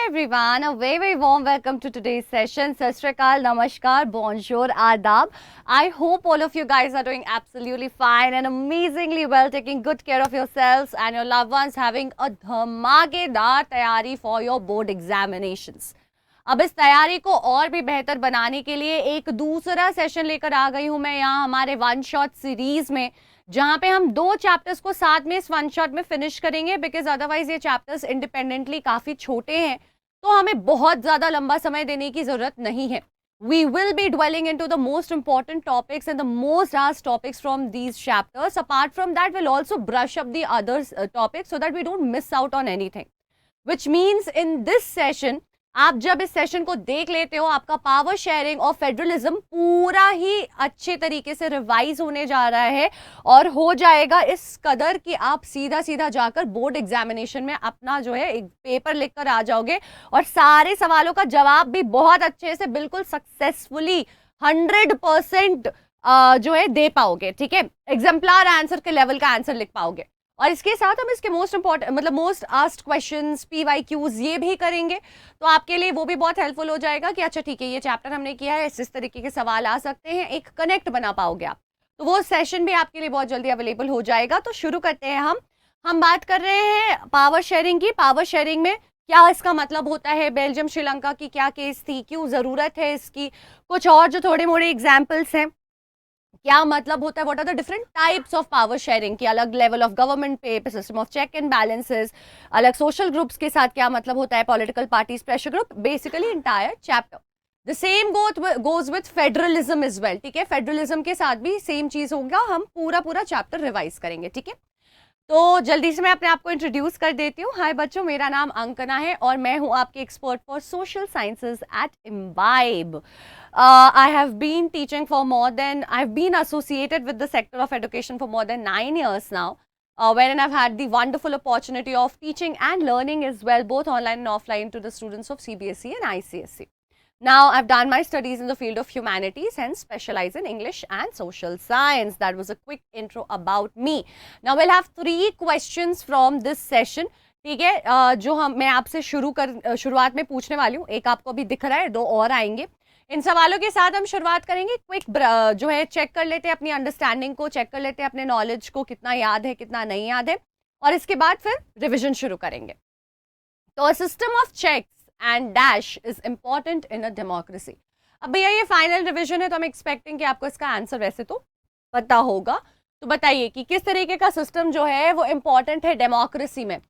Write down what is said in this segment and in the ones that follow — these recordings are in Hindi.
everyone, a very warm welcome to today's session. Sat Sri Akal, Namaskar, Bonjour, Adab. I hope all of you guys are doing absolutely fine and amazingly well, taking good care of yourselves and your loved ones, having a धमाकेदार तैयारी for your board examinations. अब इस तैयारी को और भी बेहतर बनाने के लिए एक दूसरा सेशन लेकर आ गई हूं मैं यहाँ हमारे वन शॉट सीरीज में, जहां पे हम 2 चैप्टर्स को साथ में इस वन शॉट में फिनिश करेंगे, बिकॉज अदरवाइज ये चैप्टर्स इंडिपेंडेंटली काफी छोटे हैं, तो हमें बहुत ज्यादा लंबा समय देने की जरूरत नहीं है. We will be dwelling into the most important topics and the most asked topics from these chapters. Apart from that, we'll also brush up the other topics so that we don't miss out on anything. Which means in this session, आप जब इस सेशन को देख लेते हो, आपका पावर शेयरिंग और फेडरलिज्म पूरा ही अच्छे तरीके से रिवाइज होने जा रहा है और हो जाएगा इस कदर कि आप सीधा सीधा जाकर बोर्ड एग्जामिनेशन में अपना जो है एक पेपर लिखकर आ जाओगे और सारे सवालों का जवाब भी बहुत अच्छे से बिल्कुल सक्सेसफुली 100% जो है दे पाओगे. ठीक है, एग्जाम्पलर आंसर के लेवल का आंसर लिख पाओगे. और इसके साथ हम इसके मोस्ट इंपॉर्टेंट मतलब मोस्ट आस्क्ड क्वेश्चंस PYQs ये भी करेंगे, तो आपके लिए वो भी बहुत हेल्पफुल हो जाएगा कि अच्छा ठीक है ये चैप्टर हमने किया है, इस तरीके के सवाल आ सकते हैं, एक कनेक्ट बना पाओगे आप. तो वो सेशन भी आपके लिए बहुत जल्दी अवेलेबल हो जाएगा. तो शुरू करते हैं. हम बात कर रहे हैं पावर शेयरिंग की. पावर शेयरिंग में क्या इसका मतलब होता है, बेल्जियम श्रीलंका की क्या केस थी, क्यों जरूरत है इसकी, कुछ और जो थोड़े मोड़े एग्जाम्पल्स हैं, क्या मतलब होता है, what are the different types of power sharing की, अलग लेवल ऑफ गवर्नमेंट पे, system of check and balances, अलग सोशल ग्रुप्स के साथ क्या मतलब होता है, political parties, pressure group, basically entire chapter. The same goes with federalism is well. ठीक है, फेडरलिज्म के साथ भी सेम चीज होगा, हम पूरा चैप्टर रिवाइज करेंगे. ठीक है, तो जल्दी से मैं अपने आप को इंट्रोड्यूस कर देती हूँ. हाय बच्चों, मेरा नाम अंकना है और मैं हूँ आपकी expert for social sciences at Embibe. I have been teaching for I've been associated with the sector of education for more than 9 years now, wherein I've had the wonderful opportunity of teaching and learning as well, both online and offline, to the students of CBSE and ICSE. Now, I've done my studies in the field of humanities, hence specialize in English and social science. That was a quick intro about me. Now, we'll have 3 questions from this session. ठीक है, जो मैं आपसे शुरुआत में पूछने वाली हूँ. एक आपको अभी दिख रहा है, 2 और आएंगे. इन सवालों के साथ हम शुरुआत करेंगे. क्विक जो है चेक कर लेते हैं अपनी अंडरस्टैंडिंग को, चेक कर लेते हैं अपने नॉलेज को, कितना याद है कितना नहीं याद है, और इसके बाद फिर रिविजन शुरू करेंगे. तो system of checks and dash is important in a democracy. अब भैया ये फाइनल रिविजन है, तो हम एक्सपेक्टिंग कि आपको इसका आंसर वैसे तो पता होगा. तो बताइए कि किस तरीके का सिस्टम जो है वो इंपॉर्टेंट है डेमोक्रेसी में.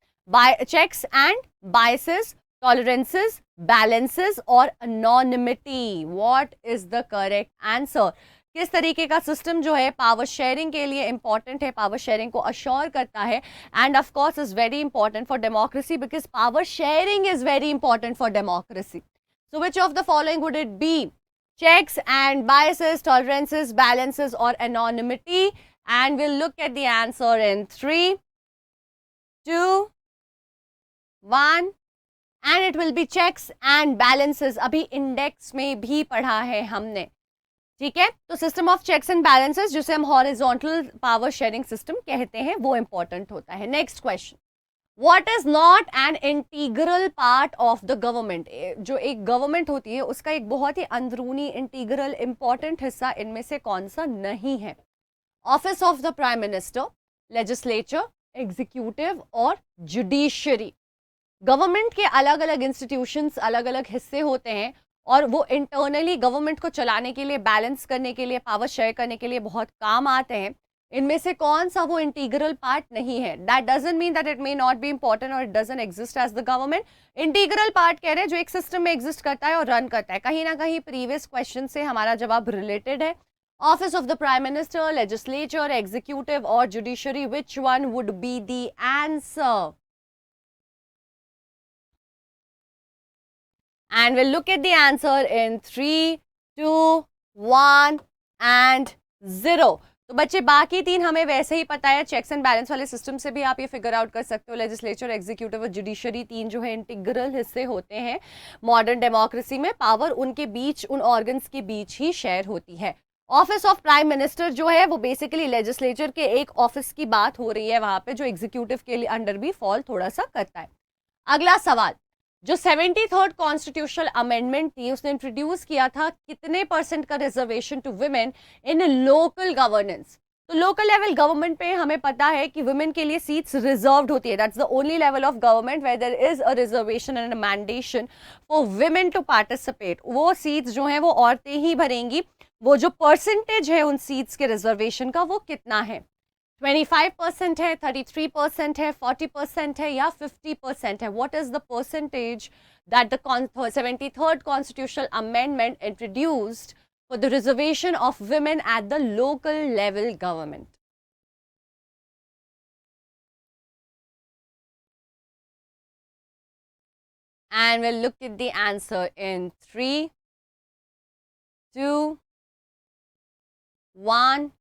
Checks and biases, tolerances, balances और anonymity. What is the correct answer? किस तरीके का सिस्टम जो है पावर शेयरिंग के लिए इंपॉर्टेंट है, पावर शेयरिंग को अश्योर करता है, and of course is very important for democracy, because power sharing is very important for democracy. So which of the following would it be? Checks and biases, tolerances, balances और anonymity. And will look at the answer in 3, 2, 1. And it will be checks and balances. अभी इंडेक्स में भी पढ़ा है हमने. ठीक है, तो system of checks and balances, जिसे हम हॉरिजॉन्टल पावर शेयरिंग सिस्टम कहते हैं, वो इंपॉर्टेंट होता है. Next question, what is not an integral part of the government? जो एक गवर्नमेंट होती है उसका एक बहुत ही अंदरूनी इंटीग्रल इंपॉर्टेंट हिस्सा इनमें से कौन सा नहीं है? Office of the prime minister, legislature, executive और जुडिशरी. गवर्नमेंट के अलग अलग इंस्टीट्यूशंस, अलग अलग हिस्से होते हैं और वो इंटरनली गवर्नमेंट को चलाने के लिए, बैलेंस करने के लिए, पावर शेयर करने के लिए बहुत काम आते हैं. इनमें से कौन सा वो इंटीग्रल पार्ट नहीं है? That doesn't mean that it may not be important और it doesn't exist as the government. Integral part कह रहे हैं जो एक सिस्टम में एग्जिस्ट करता है और रन करता है. कहीं ना कहीं प्रीवियस क्वेश्चन से हमारा जवाब रिलेटेड है. Office of the prime minister, legislature, executive और judiciary. Which one would be the answer? And we'll look at the answer in 3, 2, 1 and 0. तो बच्चे बाकी 3 हमें वैसे ही पता है. चेक्स एंड बैलेंस वाले सिस्टम से भी आप ये फिगर आउट कर सकते हो. लेजिस्लेचर, एग्जीक्यूटिव और जुडिशरी 3 जो है इंटीग्रल हिस्से होते हैं मॉडर्न डेमोक्रेसी में. पावर उनके बीच, उन ऑर्गन्स के बीच ही शेयर होती है. ऑफिस ऑफ प्राइम मिनिस्टर जो है वो बेसिकली लेजिस्लेचर के एक ऑफिस की बात हो रही है वहां पे, जो एग्जीक्यूटिव के लिए अंडर भी फॉल थोड़ा सा करता है. अगला सवाल, जो 73rd कॉन्स्टिट्यूशनल अमेंडमेंट थी उसने इंट्रोड्यूस किया था कितने परसेंट का reservation to women in local governance. तो लोकल लेवल गवर्नमेंट पे हमें पता है कि वुमेन के लिए सीट्स रिजर्व्ड होती है, that's the only level of government where there is a reservation and a mandation for women to participate. वो सीट्स जो हैं वो औरतें ही भरेंगी। वो जो परसेंटेज है उन सीट्स के रिजर्वेशन का वो कितना है, 25% है, 33% है, 40% है या 50% है? What is the percentage that the 73rd constitutional amendment introduced for the reservation of women at the local level government? And we'll look at the answer in 3, 2, 1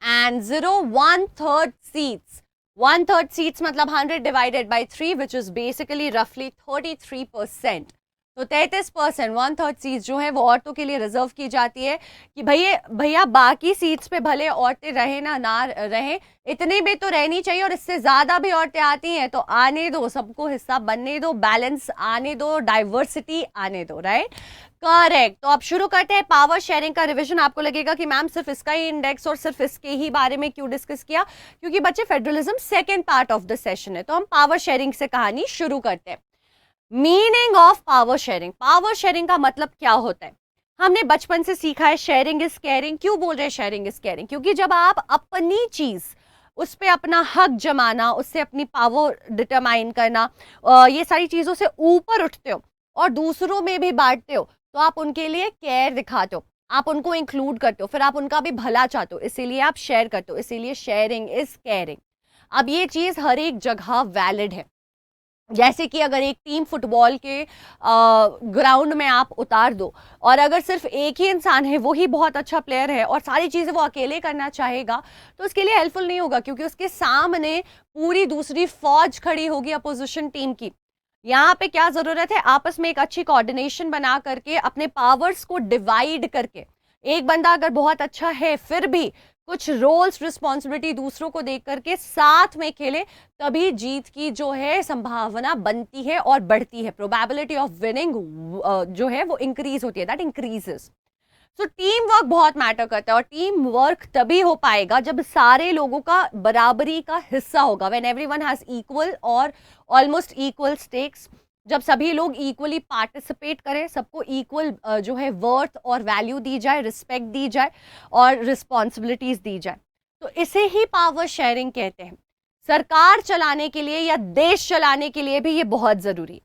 and 0. 1/3 seats. 1/3 seats मतलब 100 divided by 3 which is basically roughly 33%. तो 33%, 1/3 सीट्स जो है वो औरतों के लिए रिजर्व की जाती है कि भैया बाकी सीट्स पे भले औरतें रहे ना रहे, इतनी भी तो रहनी चाहिए और इससे ज्यादा भी औरतें आती हैं तो आने दो, सबको हिस्सा बनने दो, बैलेंस आने दो, डाइवर्सिटी आने दो, राइट? करेक्ट। तो अब शुरू करते हैं पावर शेयरिंग का रिवीजन। आपको लगेगा कि मैम सिर्फ इसका ही इंडेक्स और सिर्फ इसके ही बारे में क्यों डिस्कस किया, क्योंकि बच्चे federalism second part of the session है। तो हम पावर शेयरिंग से कहानी शुरू करते हैं। Meaning of power sharing. Power sharing का मतलब क्या होता है? हमने बचपन से सीखा है शेयरिंग इज केयरिंग। क्यों बोल रहे हैं शेयरिंग इज केयरिंग? क्योंकि जब आप अपनी चीज उस पर अपना हक जमाना, उससे अपनी पावर डिटरमाइन करना, ये सारी चीजों से ऊपर उठते हो और दूसरों में भी बांटते हो, तो आप उनके लिए केयर दिखाते हो, आप उनको इंक्लूड करते हो, फिर आप उनका भी भला चाहते हो, इसीलिए आप शेयर करते हो, इसीलिए शेयरिंग इज केयरिंग। अब ये चीज हर एक जगह वैलिड है। जैसे कि अगर एक टीम फुटबॉल के ग्राउंड में आप उतार दो और अगर सिर्फ एक ही इंसान है, वो ही बहुत अच्छा प्लेयर है और सारी चीजें वो अकेले करना चाहेगा, तो उसके लिए हेल्पफुल नहीं होगा, क्योंकि उसके सामने पूरी दूसरी फौज खड़ी होगी अपोजिशन टीम की। यहाँ पे क्या जरूरत है? आपस में एक अच्छी कोऑर्डिनेशन बना करके अपने पावर्स को डिवाइड करके, एक बंदा अगर बहुत अच्छा है फिर भी कुछ रोल्स रिस्पॉन्सिबिलिटी दूसरों को देख करके साथ में खेले, तभी जीत की जो है संभावना बनती है और बढ़ती है। प्रोबेबिलिटी ऑफ विनिंग जो है वो इंक्रीज होती है, that increases. So team work बहुत मैटर करता है और टीम वर्क तभी हो पाएगा जब सारे लोगों का बराबरी का हिस्सा होगा, व्हेन एवरीवन हैज इक्वल और ऑलमोस्ट इक्वल स्टेक्स। जब सभी लोग इक्वली पार्टिसिपेट करें, सबको इक्वल जो है वर्थ और वैल्यू दी जाए, रिस्पेक्ट दी जाए और रिस्पॉन्सिबिलिटीज दी जाए, तो इसे ही पावर शेयरिंग कहते हैं। सरकार चलाने के लिए या देश चलाने के लिए भी ये बहुत जरूरी है।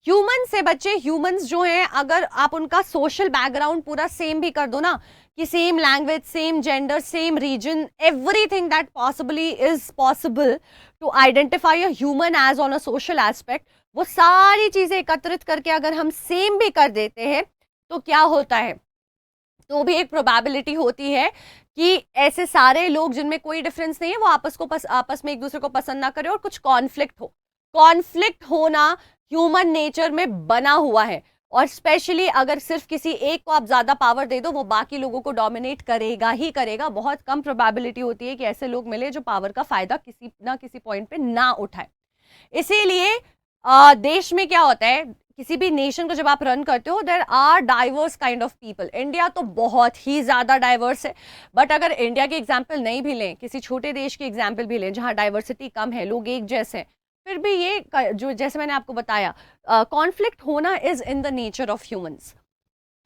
ह्यूमन से बच्चे, ह्यूमंस जो हैं, अगर आप उनका सोशल बैकग्राउंड पूरा सेम भी कर दो ना, कि same language, same gender, same region, everything that possibly is possible to identify a human as on a social aspect, वो सारी चीजें एकत्रित करके अगर हम सेम भी कर देते हैं, तो क्या होता है? तो भी एक प्रोबेबिलिटी होती है कि ऐसे सारे लोग जिनमें कोई डिफरेंस नहीं है, वो आपस में एक दूसरे को पसंद ना करें और कुछ कॉन्फ्लिक्ट हो। कॉन्फ्लिक्ट होना ह्यूमन नेचर में बना हुआ है, और स्पेशली अगर सिर्फ किसी एक को आप ज्यादा पावर दे दो, वो बाकी लोगों को डोमिनेट करेगा ही करेगा। बहुत कम प्रोबेबिलिटी होती है कि ऐसे लोग मिले जो पावर का फायदा किसी ना किसी पॉइंट पे ना उठाए। इसीलिए देश में क्या होता है, किसी भी नेशन को जब आप रन करते हो, there are diverse kind of people. India तो बहुत ही ज्यादा डाइवर्स है, बट अगर इंडिया की एग्जाम्पल नहीं भी लें, किसी छोटे देश की एग्जाम्पल भी लें जहां डाइवर्सिटी कम है, लोग एक जैसे हैं, फिर भी ये जो जैसे मैंने आपको बताया, कॉन्फ्लिक्ट होना is in the nature of humans.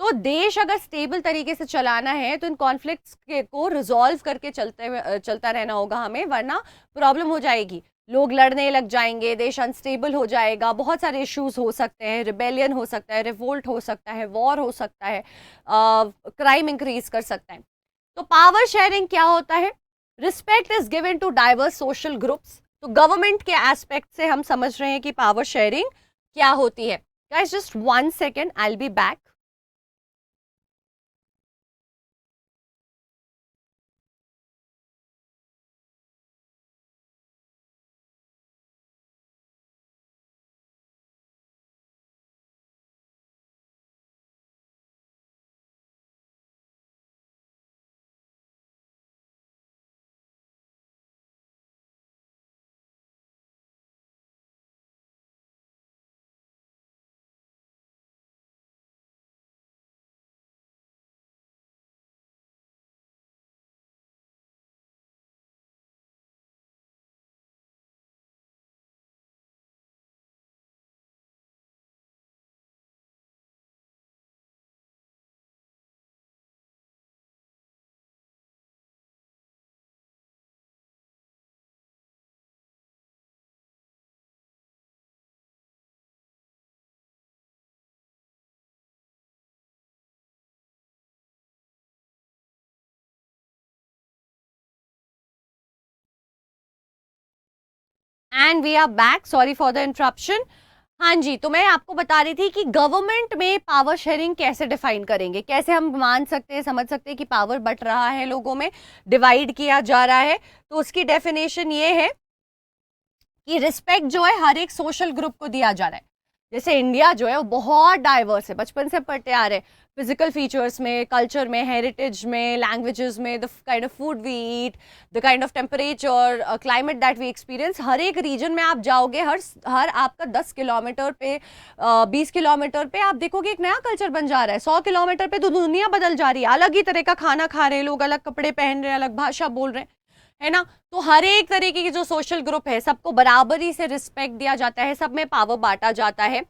तो देश अगर स्टेबल तरीके से चलाना है तो इन कॉन्फ्लिक्ट्स को रिजॉल्व करके चलता रहना होगा हमें, वरना प्रॉब्लम हो जाएगी। लोग लड़ने लग जाएंगे, देश अनस्टेबल हो जाएगा, बहुत सारे इश्यूज हो सकते हैं, रिबेलियन हो सकता है, रिवोल्ट हो सकता है, वॉर हो सकता है, क्राइम इंक्रीज कर सकता है। तो पावर शेयरिंग क्या होता है? Respect is given to diverse social groups. तो गवर्नमेंट के एस्पेक्ट से हम समझ रहे हैं कि पावर शेयरिंग क्या होती है। Guys just 1 second, I will be back. And we are back, sorry for the interruption. हाँ जी, तो मैं आपको बता रही थी कि गवर्नमेंट में पावर शेयरिंग कैसे डिफाइन करेंगे, कैसे हम मान सकते हैं, समझ सकते हैं कि पावर बट रहा है, लोगों में डिवाइड किया जा रहा है। तो उसकी डेफिनेशन ये है कि रिस्पेक्ट जो है हर एक सोशल ग्रुप को दिया जा रहा है। जैसे इंडिया जो है वो बहुत डाइवर्स है, बचपन से पढ़ते आ रहे हैं, फिजिकल फीचर्स में, कल्चर में, हेरिटेज में, लैंग्वेजेस में, the kind of food we eat, the kind of temperature, climate that we experience. हर एक रीजन में आप जाओगे, हर आपका 10 किलोमीटर पे, 20 किलोमीटर पे आप देखोगे एक नया कल्चर बन जा रहा है। 100 किलोमीटर पे तो दुनिया बदल जा रही है, अलग ही तरह का खाना खा रहे हैं लोग, अलग कपड़े पहन रहे हैं, अलग भाषा बोल रहे हैं, है ना। तो हर एक तरीके की जो सोशल ग्रुप है सबको बराबरी से रिस्पेक्ट दिया जाता है, सब में पावर बांटा जाता है,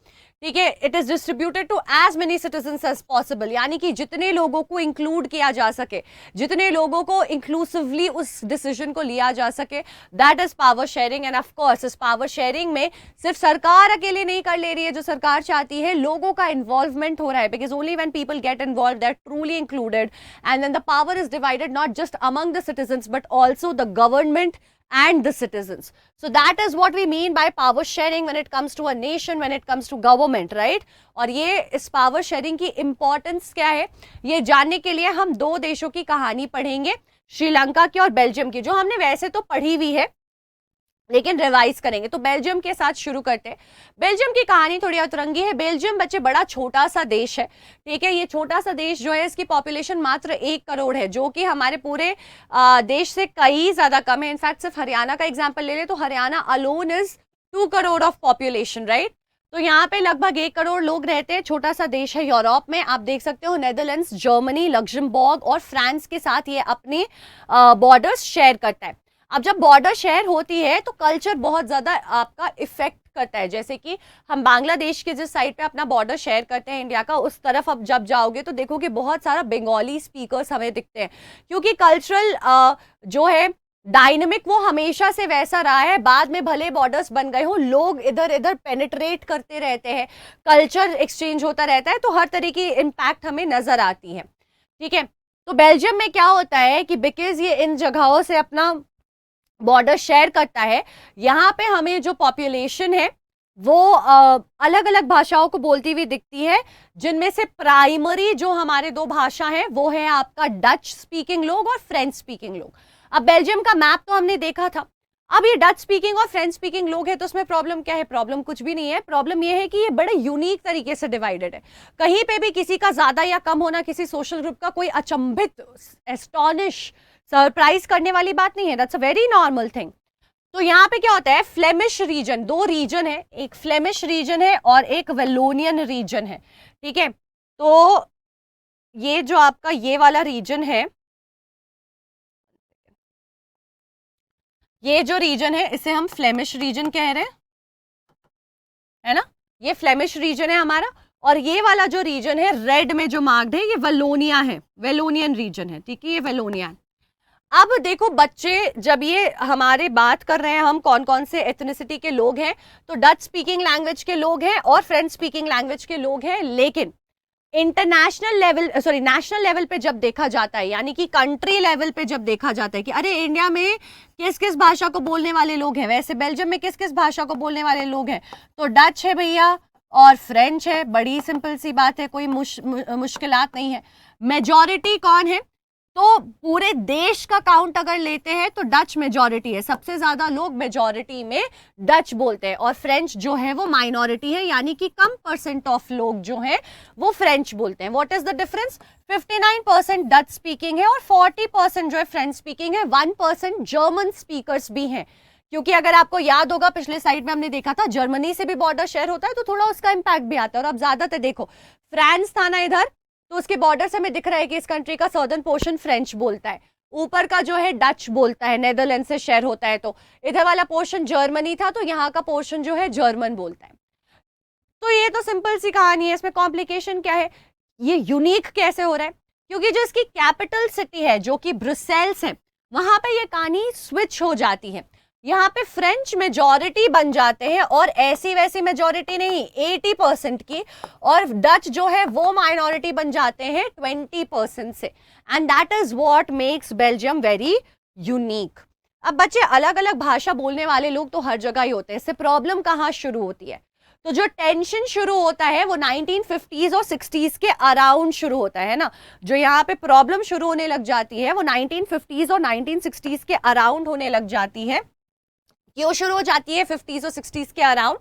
ठीक है। It is distributed to as many citizens as possible, यानी कि जितने लोगों को इंक्लूड किया जा सके, जितने लोगों को इंक्लूसिवली उस डिसीजन को लिया जा सके, that is power sharing. And of course इस पावर शेयरिंग में सिर्फ सरकार अकेले नहीं कर ले रही है जो सरकार चाहती है, लोगों का इन्वॉल्वमेंट हो रहा है, because only when people get involve they are truly included, and then the power is divided not just among the citizens but also the government and the citizens. So that is what we mean by power sharing when it comes to a nation, when it comes to government, right? और ये इस पावर शेयरिंग की इंपॉर्टेंस क्या है, ये जानने के लिए हम दो देशों की कहानी पढ़ेंगे, श्रीलंका की और बेल्जियम की, जो हमने वैसे तो पढ़ी हुई है लेकिन रिवाइज करेंगे। तो बेल्जियम के साथ शुरू करते हैं। बेल्जियम की कहानी थोड़ी अतरंगी है। बेल्जियम बच्चे बड़ा छोटा सा देश है, ठीक है। ये छोटा सा देश जो है इसकी पॉपुलेशन मात्र 1 करोड़ है, जो कि हमारे पूरे देश से कई ज्यादा कम है। इनफैक्ट सिर्फ हरियाणा का एग्जाम्पल ले ले तो Haryana alone is 2 crore of population, right. तो यहाँ पे लगभग 1 करोड़ लोग रहते हैं, छोटा सा देश है। यूरोप में आप देख सकते हो नेदरलैंड्स, जर्मनी, लग्जमबर्ग और फ्रांस के साथ ये अपने बॉर्डर्स शेयर करता है। अब जब बॉर्डर शेयर होती है तो कल्चर बहुत ज्यादा आपका इफेक्ट करता है। जैसे कि हम बांग्लादेश के जिस साइड पे अपना बॉर्डर शेयर करते हैं इंडिया का, उस तरफ अब जब जाओगे तो देखोगे बहुत सारा बंगाली स्पीकर्स हमें दिखते हैं, क्योंकि कल्चरल जो है डायनेमिक वो हमेशा से वैसा रहा है। बाद में भले बॉर्डर्स बन गए हो, लोग इधर इधर पेनिट्रेट करते रहते हैं, कल्चर एक्सचेंज होता रहता है, तो हर तरह की इम्पैक्ट हमें नजर आती है, ठीक है। तो बेल्जियम में क्या होता है कि बिकॉज ये इन जगहों से अपना बॉर्डर शेयर करता है, यहाँ पे हमें जो पॉपुलेशन है वो अलग अलग भाषाओं को बोलती हुई दिखती है, जिनमें से प्राइमरी जो हमारे दो भाषा है वो है आपका डच स्पीकिंग लोग और फ्रेंच स्पीकिंग लोग। अब बेल्जियम का मैप तो हमने देखा था, अब ये डच स्पीकिंग और फ्रेंच स्पीकिंग लोग है, तो उसमें प्रॉब्लम क्या है? प्रॉब्लम कुछ भी नहीं है। प्रॉब्लम ये है कि ये बड़े यूनिक तरीके से डिवाइडेड है। कहीं पे भी किसी का ज्यादा या कम होना किसी सोशल ग्रुप का कोई अचंभित, एस्टॉनिश, सरप्राइज करने वाली बात नहीं है। That's a very normal thing. तो यहाँ पे क्या होता है, फ्लेमिश रीजन, दो रीजन है, एक फ्लेमिश रीजन है और एक वेलोनियन रीजन है, ठीक है। तो ये जो आपका ये वाला रीजन है, ये जो रीजन है इसे हम फ्लेमिश रीजन कह रहे हैं, है ना। ये फ्लेमिश रीजन है हमारा, और ये वाला जो रीजन है रेड में जो मार्क्ड है ये वेलोनिया है, वेलोनियन रीजन है, ठीक है, ये वेलोनिया है। अब देखो बच्चे, जब ये हमारे बात कर रहे हैं हम कौन कौन से एथनिसिटी के लोग हैं, तो डच स्पीकिंग लैंग्वेज के लोग हैं और फ्रेंच स्पीकिंग लैंग्वेज के लोग हैं। लेकिन international level, sorry national level पे जब देखा जाता है, यानी कि कंट्री लेवल पे जब देखा जाता है कि अरे इंडिया में किस किस भाषा को बोलने वाले लोग हैं, वैसे बेल्जियम में किस किस भाषा को बोलने वाले लोग हैं, तो डच है भैया और फ्रेंच है। बड़ी सिंपल सी बात है, कोई मुश्किलात नहीं है। मेजॉरिटी कौन है? तो पूरे देश का काउंट अगर लेते हैं तो डच मेजॉरिटी है, सबसे ज्यादा लोग मेजॉरिटी में डच बोलते हैं, और फ्रेंच जो है वो माइनॉरिटी है, यानी कि कम परसेंट ऑफ लोग जो हैं वो फ्रेंच बोलते हैं। What is the difference? 59% Dutch speaking है और 40% जो है फ्रेंच स्पीकिंग है। 1% जर्मन स्पीकर्स भी हैं, क्योंकि अगर आपको याद होगा पिछले साइड में हमने देखा था जर्मनी से भी बॉर्डर शेयर होता है, तो थोड़ा उसका इंपैक्ट भी आता है। और अब ज्यादातर देखो फ्रांस था ना इधर, तो उसके बॉर्डर से हमें दिख रहा है कि इस कंट्री का सर्दर्न पोर्शन फ्रेंच बोलता है, ऊपर का जो है डच बोलता है, नेदरलैंड से शेयर होता है। तो इधर वाला पोर्शन जर्मनी था, तो यहाँ का पोर्शन जो है जर्मन बोलता है। तो ये तो सिंपल सी कहानी है, इसमें कॉम्प्लिकेशन क्या है? ये यूनिक कैसे हो रहा है? क्योंकि जो इसकी कैपिटल सिटी है जो कि ब्रुसेल्स है, वहां पे ये कहानी स्विच हो जाती है। यहाँ पे फ्रेंच मेजॉरिटी बन जाते हैं, और ऐसी वैसी मेजॉरिटी नहीं, 80% की, और डच जो है वो माइनॉरिटी बन जाते हैं 20% से। And that is what makes Belgium very unique. अब बच्चे अलग अलग भाषा बोलने वाले लोग तो हर जगह ही होते हैं, इससे प्रॉब्लम कहाँ शुरू होती है? तो जो टेंशन शुरू होता है वो 1950s और 60s के अराउंड शुरू होता है ना। जो यहाँ पे प्रॉब्लम शुरू होने लग जाती है वो 1950s और 1960s के अराउंड होने लग जाती है। क्यों शुरू हो जाती है 50s और 60s के अराउंड?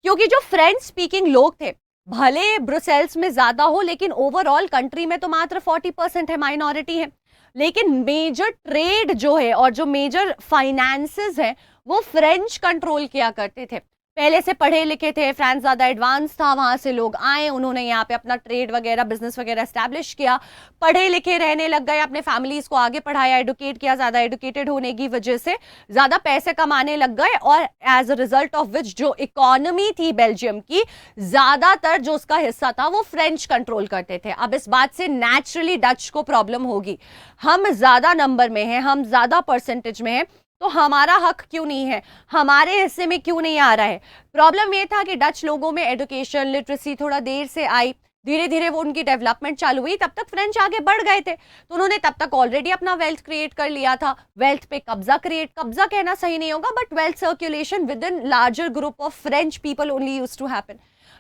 क्योंकि जो फ्रेंच स्पीकिंग लोग थे, भले ब्रुसेल्स में ज्यादा हो लेकिन ओवरऑल कंट्री में तो मात्र 40% है, माइनॉरिटी है। लेकिन मेजर ट्रेड जो है और जो मेजर फाइनेंसेस है वो फ्रेंच कंट्रोल किया करते थे। पहले से पढ़े लिखे थे, फ्रांस ज़्यादा एडवांस था, वहाँ से लोग आए, उन्होंने यहाँ पे अपना ट्रेड वगैरह बिजनेस वगैरह एस्टैब्लिश किया, पढ़े लिखे रहने लग गए, अपने फैमिलीज को आगे पढ़ाया, एडुकेट किया, ज़्यादा एडुकेटेड होने की वजह से ज़्यादा पैसे कमाने लग गए और as a result of which जो इकोनॉमी थी बेल्जियम की, ज़्यादातर जो उसका हिस्सा था वो फ्रेंच कंट्रोल करते थे। अब इस बात से नेचुरली डच को प्रॉब्लम होगी, हम ज़्यादा नंबर में हैं, हम ज़्यादा परसेंटेज में हैं, तो हमारा हक क्यों नहीं है, हमारे हिस्से में क्यों नहीं आ रहा है। प्रॉब्लम ये था कि डच लोगों में एजुकेशन लिटरेसी थोड़ा देर से आई, धीरे धीरे वो उनकी डेवलपमेंट चालू हुई, तब तक फ्रेंच आगे बढ़ गए थे, तो उन्होंने तब तक ऑलरेडी अपना वेल्थ क्रिएट कर लिया था। वेल्थ पे कब्जा कहना सही नहीं होगा, but wealth circulation within larger group of French people only used to happen.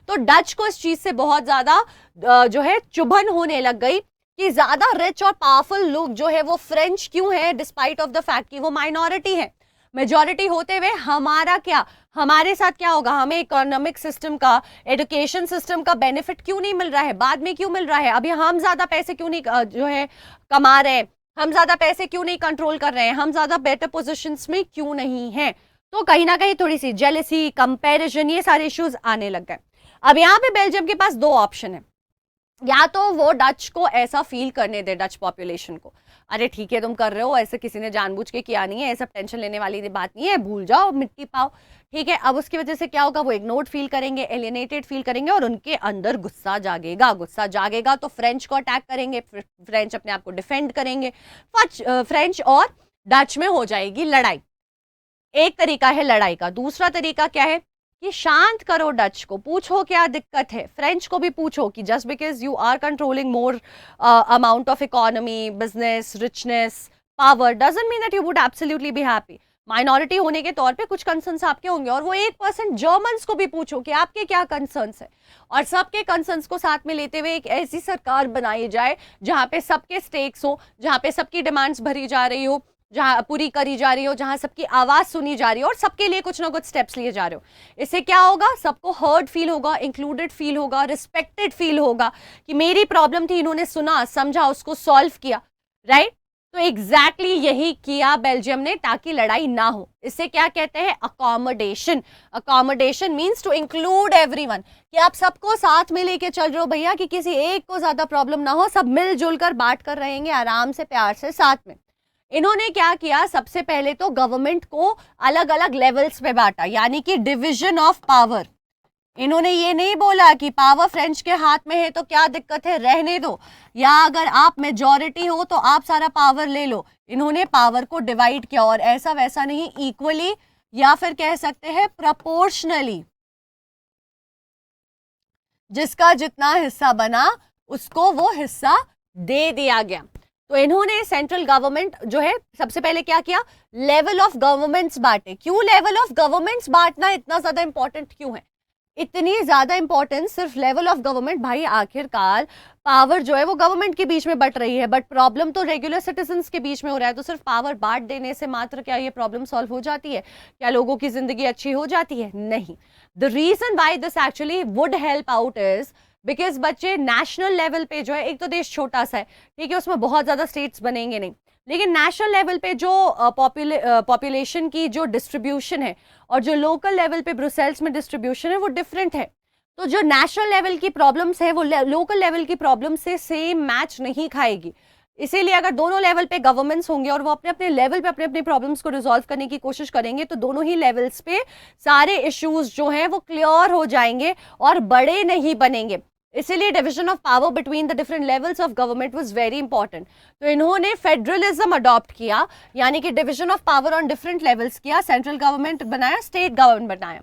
तो डच को इस चीज से बहुत ज्यादा जो है चुभन होने लग गई कि ज्यादा रिच और पावरफुल लोग जो है वो फ्रेंच क्यों है, डिस्पाइट ऑफ द फैक्ट कि वो माइनॉरिटी है। मेजॉरिटी होते हुए हमारा क्या, हमारे साथ क्या होगा, हमें इकोनॉमिक सिस्टम का, एजुकेशन सिस्टम का बेनिफिट क्यों नहीं मिल रहा है, बाद में क्यों मिल रहा है, अभी हम ज्यादा पैसे क्यों नहीं जो है कमा रहे हैं, हम ज्यादा पैसे क्यों नहीं कंट्रोल कर रहे हैं, हम ज्यादा बेटर पोजिशंस में क्यों नहीं है। तो कहीं ना कहीं थोड़ी सी जेलसी, कंपेरिजन, ये सारे इश्यूज आने लग गए। अब यहाँ पे बेल्जियम के पास दो ऑप्शन है, या तो वो डच को ऐसा फील करने दे, डच पॉपुलेशन को, अरे ठीक है तुम कर रहे हो, ऐसे किसी ने जानबूझ के किया नहीं है, ऐसा टेंशन लेने वाली बात नहीं है, भूल जाओ, मिट्टी पाओ, ठीक है। अब उसकी वजह से क्या होगा, वो इग्नोर्ड फील करेंगे, एलियनेटेड फील करेंगे और उनके अंदर गुस्सा जागेगा। गुस्सा जागेगा तो फ्रेंच को अटैक करेंगे, फ्रेंच अपने आप को डिफेंड करेंगे, फ्रेंच और डच में हो जाएगी लड़ाई। एक तरीका है लड़ाई का। दूसरा तरीका क्या है कि शांत करो डच को, पूछो क्या दिक्कत है, फ्रेंच को भी पूछो कि just because you are controlling more amount of economy, business, richness, power, doesn't mean that you would absolutely be happy. Minority होने के तौर पे कुछ कंसर्न्स आपके होंगे, और वो 1% जर्मन्स को भी पूछो कि आपके क्या कंसर्न्स है, और सबके कंसर्न्स को साथ में लेते हुए एक ऐसी सरकार बनाई जाए जहां पे सबके स्टेक्स हो, जहां पे सबकी डिमांड्स भरी जा रही हो, जहां पूरी करी जा रही हो, जहां सबकी आवाज सुनी जा रही हो और सबके लिए कुछ ना कुछ स्टेप्स लिए जा रहे हो। इससे क्या होगा, सबको हर्ड फील होगा, इंक्लूडेड फील होगा, रिस्पेक्टेड फील होगा कि मेरी प्रॉब्लम थी, इन्होंने सुना, समझा, उसको सॉल्व किया, राइट। तो एग्जैक्टली यही किया बेल्जियम ने ताकि लड़ाई ना हो। इससे क्या कहते हैं, accommodation. Accommodation means to include everyone, कि आप सबको साथ में लेके चल रहे हो भैया, कि किसी एक को ज्यादा प्रॉब्लम ना हो, सब मिलजुल कर बांट कर रहेंगे आराम से, प्यार से, साथ में। इन्होंने क्या किया, सबसे पहले तो गवर्नमेंट को अलग अलग लेवल्स पे बांटा, यानी कि डिवीजन ऑफ पावर। इन्होंने ये नहीं बोला कि पावर फ्रेंच के हाथ में है तो क्या दिक्कत है, रहने दो, या अगर आप मेजॉरिटी हो तो आप सारा पावर ले लो। इन्होंने पावर को डिवाइड किया, और ऐसा वैसा नहीं, इक्वली, या फिर कह सकते हैं प्रपोर्शनली, जिसका जितना हिस्सा बना उसको वो हिस्सा दे दिया गया। तो इन्होंने सेंट्रल गवर्नमेंट जो है सबसे पहले क्या किया, लेवल ऑफ गवर्नमेंट्स बांटे। क्यों लेवल ऑफ गवर्नमेंट्स बांटना इतना ज्यादा इंपॉर्टेंट क्यों है, इतनी ज्यादा इंपॉर्टेंस सिर्फ लेवल ऑफ गवर्नमेंट? भाई आखिरकार पावर जो है वो गवर्नमेंट के बीच में बट रही है, बट प्रॉब्लम तो रेगुलर सिटीजन्स के बीच में हो रहा है। तो सिर्फ पावर बांट देने से मात्र क्या ये प्रॉब्लम सॉल्व हो जाती है, क्या लोगों की जिंदगी अच्छी हो जाती है? नहीं। The reason why this actually would help out is because बच्चे नेशनल लेवल पे जो है, एक तो देश छोटा सा है, ठीक है, उसमें बहुत ज्यादा स्टेट्स बनेंगे नहीं, लेकिन नेशनल लेवल पे जो पॉपुलेशन की जो डिस्ट्रीब्यूशन है और जो लोकल लेवल पे ब्रुसेल्स में डिस्ट्रीब्यूशन है वो डिफरेंट है। तो जो नेशनल लेवल की प्रॉब्लम्स है वो लोकल लेवल की प्रॉब्लम से सेम मैच नहीं खाएगी। इसीलिए अगर दोनों लेवल पे गवर्नमेंट्स होंगे और वो अपने अपने लेवल पे अपने अपने प्रॉब्लम्स को रिजॉल्व करने की कोशिश करेंगे, तो दोनों ही लेवल्स पे सारे इश्यूज जो हैं वो क्लियर हो जाएंगे और बड़े नहीं बनेंगे। इसीलिए division of power between the different levels of government was very important. तो इन्होंने फेडरलिज्म अडॉप्ट किया, यानी कि division of power on different levels किया, सेंट्रल गवर्नमेंट बनाया, स्टेट गवर्नमेंट बनाया।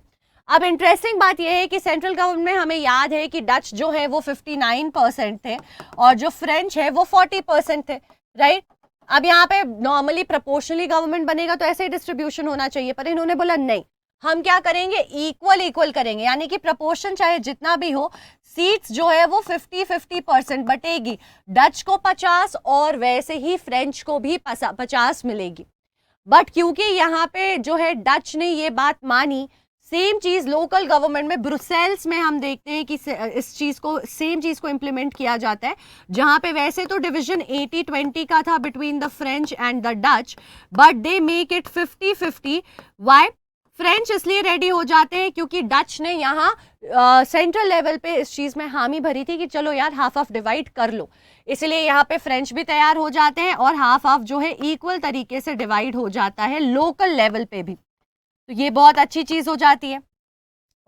अब इंटरेस्टिंग बात यह है कि सेंट्रल गवर्नमेंट में हमें याद है कि डच जो है वो 59% थे और जो फ्रेंच है वो 40% थे, राइट। अब यहाँ पे नॉर्मली प्रोपोर्शनली गवर्नमेंट बनेगा तो ऐसे ही डिस्ट्रीब्यूशन होना चाहिए, पर इन्होंने बोला नहीं, हम क्या करेंगे, इक्वल इक्वल करेंगे, यानी कि प्रपोर्शन चाहे जितना भी हो, सीट्स जो है वो 50-50% बटेगी। डच को 50 और वैसे ही फ्रेंच को भी 50 मिलेगी। बट क्योंकि यहाँ पे जो है डच ने ये बात मानी, सेम चीज लोकल गवर्नमेंट में ब्रुसेल्स में हम देखते हैं कि इस चीज को, सेम चीज को इम्प्लीमेंट किया जाता है, जहां पे वैसे तो डिवीजन 80-20 का था between the French and the Dutch, but they make it 50-50। Why? French इसलिए रेडी हो जाते हैं क्योंकि डच ने यहाँ सेंट्रल लेवल पे इस चीज में हामी भरी थी कि चलो यार हाफ हाफ डिवाइड कर लो, इसलिए यहाँ पे फ्रेंच भी तैयार हो जाते हैं और हाफ हाफ जो है इक्वल तरीके से डिवाइड हो जाता है लोकल लेवल पे भी। तो ये बहुत अच्छी चीज हो जाती है,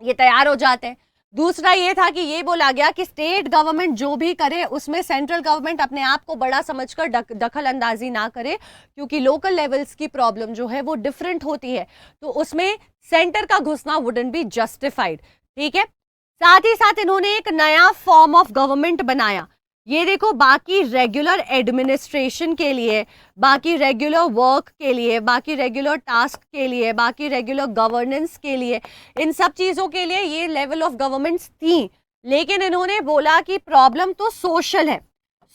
ये तैयार हो जाते हैं। दूसरा ये था कि ये बोला गया कि स्टेट गवर्नमेंट जो भी करे उसमें सेंट्रल गवर्नमेंट अपने आप को बड़ा समझकर दखल अंदाजी ना करे, क्योंकि लोकल लेवल्स की प्रॉब्लम जो है वो डिफरेंट होती है, तो उसमें सेंटर का घुसना वुडंट बी जस्टिफाइड। ठीक है, साथ ही साथ इन्होंने एक नया फॉर्म ऑफ गवर्नमेंट बनाया। ये देखो, बाकी रेगुलर एडमिनिस्ट्रेशन के लिए, बाकी रेगुलर वर्क के लिए, बाकी रेगुलर टास्क के लिए, बाकी रेगुलर गवर्नेंस के लिए, इन सब चीज़ों के लिए ये लेवल ऑफ गवर्नमेंट्स थी, लेकिन इन्होंने बोला कि प्रॉब्लम तो सोशल है,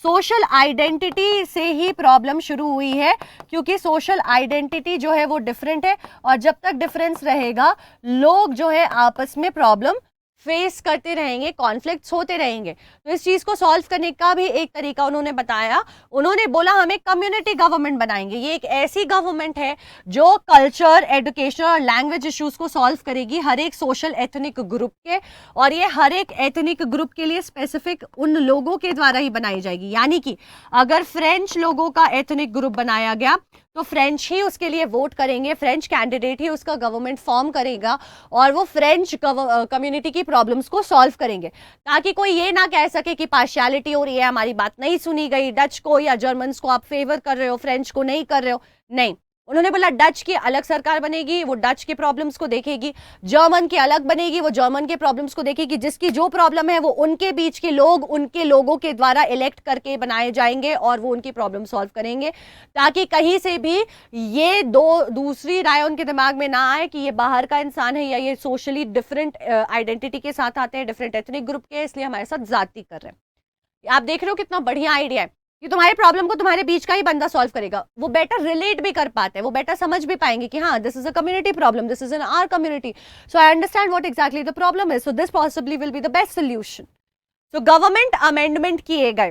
सोशल आइडेंटिटी से ही प्रॉब्लम शुरू हुई है, क्योंकि सोशल आइडेंटिटी जो है वो डिफरेंट है, और जब तक डिफरेंस रहेगा लोग जो है आपस में प्रॉब्लम फेस करते रहेंगे, कॉन्फ्लिक्ट्स होते रहेंगे। तो इस चीज को सॉल्व करने का भी एक तरीका उन्होंने बताया, उन्होंने बोला हम एक कम्युनिटी गवर्नमेंट बनाएंगे। ये एक ऐसी गवर्नमेंट है जो कल्चर, एजुकेशन और लैंग्वेज इश्यूज को सॉल्व करेगी हर एक सोशल एथनिक ग्रुप के, और ये हर एक एथनिक ग्रुप के लिए स्पेसिफिक उन लोगों के द्वारा ही बनाई जाएगी। यानी कि अगर फ्रेंच लोगों का एथनिक ग्रुप बनाया गया तो फ्रेंच ही उसके लिए वोट करेंगे, फ्रेंच कैंडिडेट ही उसका गवर्नमेंट फॉर्म करेगा, और वो फ्रेंच कम्युनिटी की प्रॉब्लम्स को सॉल्व करेंगे, ताकि कोई ये ना कह सके कि पार्शियलिटी हो रही है, हमारी बात नहीं सुनी गई, डच को या जर्मन्स को आप फेवर कर रहे हो, फ्रेंच को नहीं कर रहे हो। नहीं, उन्होंने बोला डच की अलग सरकार बनेगी, वो डच के प्रॉब्लम्स को देखेगी, जर्मन की अलग बनेगी, वो जर्मन के प्रॉब्लम्स को देखेगी, जिसकी जो प्रॉब्लम है वो उनके बीच के लोग उनके लोगों के द्वारा इलेक्ट करके बनाए जाएंगे और वो उनकी प्रॉब्लम सॉल्व करेंगे, ताकि कहीं से भी ये दूसरी राय उनके दिमाग में ना आए कि ये बाहर का इंसान है या ये सोशली डिफरेंट आइडेंटिटी के साथ आते हैं, डिफरेंट एथनिक ग्रुप के, इसलिए हमारे साथ जाति कर रहे हैं। आप देख रहे हो कितना बढ़िया आइडिया है कि तुम्हारे प्रॉब्लम को तुम्हारे बीच का ही बंदा सॉल्व करेगा, वो बेटर रिलेट भी कर पाते हैं, वो बेटर समझ भी पाएंगे कि हाँ this is a community problem, this is in our community, so I understand what exactly the problem is, so this possibly will be the best solution. So government amendment किए गए,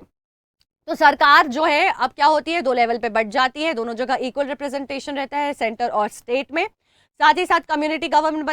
तो सरकार जो है अब क्या होती है, दो लेवल पे बढ़ जाती है, दोनों जगह इक्वल रिप्रेजेंटेशन रहता है, सेंटर और स्टेट में। साथ ही साथ कम्युनिटी गवर्नमेंट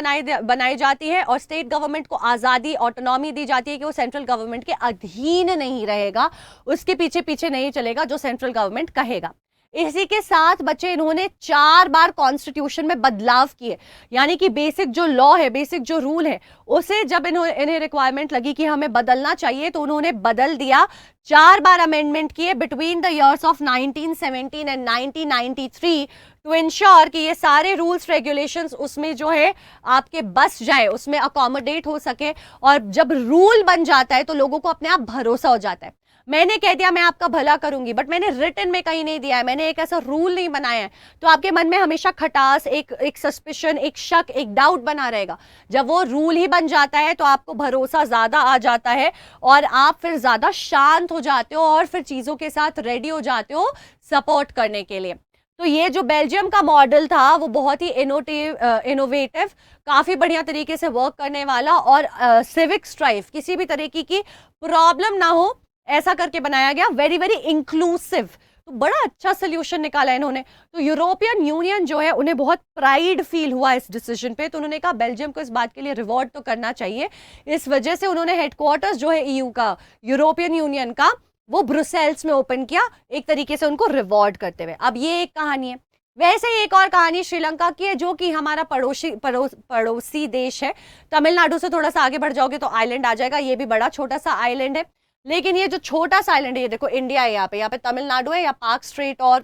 बनाई जाती है, और स्टेट गवर्नमेंट को आज़ादी, ऑटोनॉमी दी जाती है कि वो सेंट्रल गवर्नमेंट के अधीन नहीं रहेगा, उसके पीछे पीछे नहीं चलेगा जो सेंट्रल गवर्नमेंट कहेगा। इसी के साथ बच्चे इन्होंने 4 बार कॉन्स्टिट्यूशन में बदलाव किए, यानी कि बेसिक जो लॉ है, बेसिक जो रूल है, उसे जब इन्हें रिक्वायरमेंट लगी कि हमें बदलना चाहिए तो उन्होंने बदल दिया। 4 बार अमेंडमेंट किए between the years of 1917 and 1993 to ensure कि ये सारे रूल्स रेगुलेशंस उसमें जो है आपके बस जाए, उसमें अकोमोडेट हो सके, और जब रूल बन जाता है तो लोगों को अपने आप भरोसा हो जाता है। मैंने कह दिया मैं आपका भला करूंगी, बट मैंने रिटन में कहीं नहीं दिया है, मैंने एक ऐसा रूल नहीं बनाया है, तो आपके मन में हमेशा खटास, एक सस्पिशन, एक शक, एक डाउट बना रहेगा। जब वो रूल ही बन जाता है तो आपको भरोसा ज्यादा आ जाता है और आप फिर ज्यादा शांत हो जाते हो और फिर चीजों के साथ रेडी हो जाते हो सपोर्ट करने के लिए। तो ये जो बेल्जियम का मॉडल था वो बहुत ही इनोवेटिव, काफी बढ़िया तरीके से वर्क करने वाला, और सिविक स्ट्राइफ, किसी भी तरीके की प्रॉब्लम ना हो ऐसा करके बनाया गया, वेरी वेरी इंक्लूसिव। तो बड़ा अच्छा सोल्यूशन निकाला इन्होंने। तो यूरोपियन यूनियन जो है उन्हें बहुत प्राइड फील हुआ इस डिसीजन पे, तो उन्होंने कहा बेल्जियम को इस बात के लिए रिवॉर्ड तो करना चाहिए। इस वजह से उन्होंने हेडक्वार्टर्स जो है ईयू का, यूरोपियन यूनियन का, वो ब्रुसेल्स में ओपन किया, एक तरीके से उनको रिवॉर्ड करते हुए। अब ये एक कहानी है। वैसे ही एक और कहानी श्रीलंका की है, जो कि हमारा पड़ोसी देश है। तमिलनाडु से थोड़ा सा आगे बढ़ जाओगे तो आइलैंड आ जाएगा, ये भी बड़ा छोटा सा आइलैंड है। लेकिन ये जो छोटा सा आइलैंड है, ये देखो इंडिया है, यहाँ पे तमिलनाडु है, या पार्क स्ट्रेट और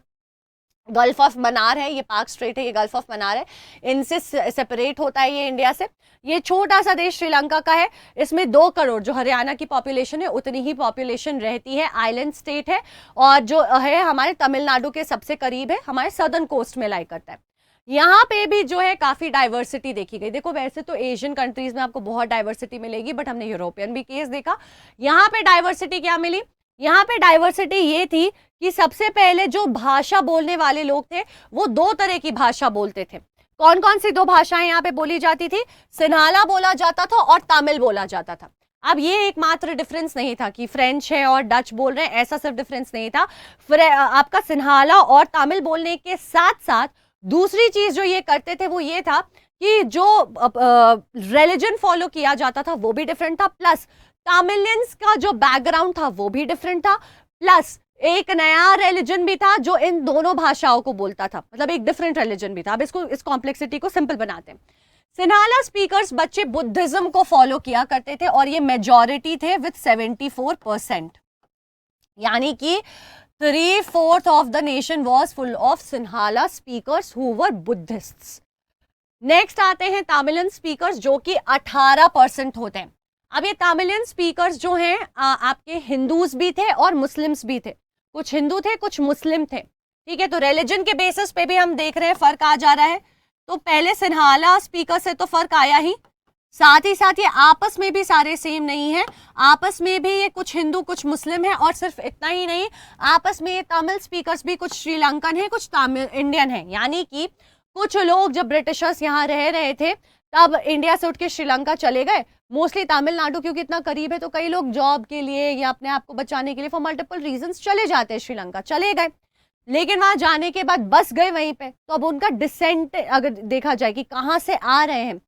गल्फ ऑफ मन्नार है, ये पाक स्ट्रेट है, ये गल्फ ऑफ मन्नार है, इनसे सेपरेट होता है ये इंडिया से। ये छोटा सा देश श्रीलंका का है, इसमें 2 करोड़ जो हरियाणा की पॉपुलेशन है उतनी ही पॉपुलेशन रहती है। आइलैंड स्टेट है और जो है हमारे तमिलनाडु के सबसे करीब है, हमारे सदर्न कोस्ट में लाई करता है। यहाँ पे भी जो है काफी डाइवर्सिटी देखी गई। देखो वैसे तो एशियन कंट्रीज में आपको बहुत डाइवर्सिटी मिलेगी, बट हमने यूरोपियन भी केस देखा। यहाँ पे डाइवर्सिटी क्या मिली, यहाँ पे डाइवर्सिटी ये थी कि सबसे पहले जो भाषा बोलने वाले लोग थे वो 2 तरह की भाषा बोलते थे। कौन कौन सी 2 भाषाएं यहाँ पे बोली जाती थी, सिन्हाला बोला जाता था और तमिल बोला जाता था। अब ये एकमात्र डिफरेंस नहीं था कि फ्रेंच है और डच बोल रहे हैं, ऐसा सिर्फ डिफरेंस नहीं था। आपका सिन्हाला और तमिल बोलने के साथ साथ दूसरी चीज जो ये करते थे वो ये था कि जो रिलीजन फॉलो किया जाता था वो भी डिफरेंट था, प्लस तमिलियंस का जो बैकग्राउंड था वो भी डिफरेंट था, प्लस एक नया रिलीजन भी था जो इन दोनों भाषाओं को बोलता था, मतलब एक डिफरेंट रिलीजन भी था। अब इसको इस कॉम्प्लेक्सिटी को सिंपल बनाते हैं। सिन्हाला स्पीकर्स बच्चे बुद्धिज्म को फॉलो किया करते थे और ये मेजॉरिटी थे विथ 74%, यानी कि 3/4 of the nation was full of Sinhala speakers who were Buddhists. Next आते हैं तमिलियन स्पीकर्स जो कि 18% होते हैं। अब ये तमिलियन स्पीकर्स जो हैं आपके हिंदूज भी थे और मुस्लिम्स भी थे, कुछ हिंदू थे कुछ मुस्लिम थे, ठीक है। तो रिलीजन के बेसिस पे भी हम देख रहे हैं फर्क आ जा रहा है। तो पहले सिन्हाला स्पीकर से तो फर्क आया ही, साथ ही साथ ये आपस में भी सारे सेम नहीं है, आपस में भी ये कुछ हिंदू कुछ मुस्लिम है, और सिर्फ इतना ही नहीं, आपस में ये तमिल स्पीकर्स भी कुछ श्रीलंकन है कुछ तमिल इंडियन है। यानी कि कुछ लोग जब ब्रिटिशर्स यहाँ रह रहे थे तब इंडिया से उठ के श्रीलंका चले गए, मोस्टली तमिलनाडु क्योंकि इतना करीब है तो कई लोग जॉब के लिए या अपने आप को बचाने के लिए फॉर मल्टीपल रीजंस चले जाते हैं श्रीलंका, चले गए, लेकिन वहां जाने के बाद बस गए वहीं पे। तो अब उनका डिसेंट अगर देखा जाए कि कहाँ से आ रहे हैं,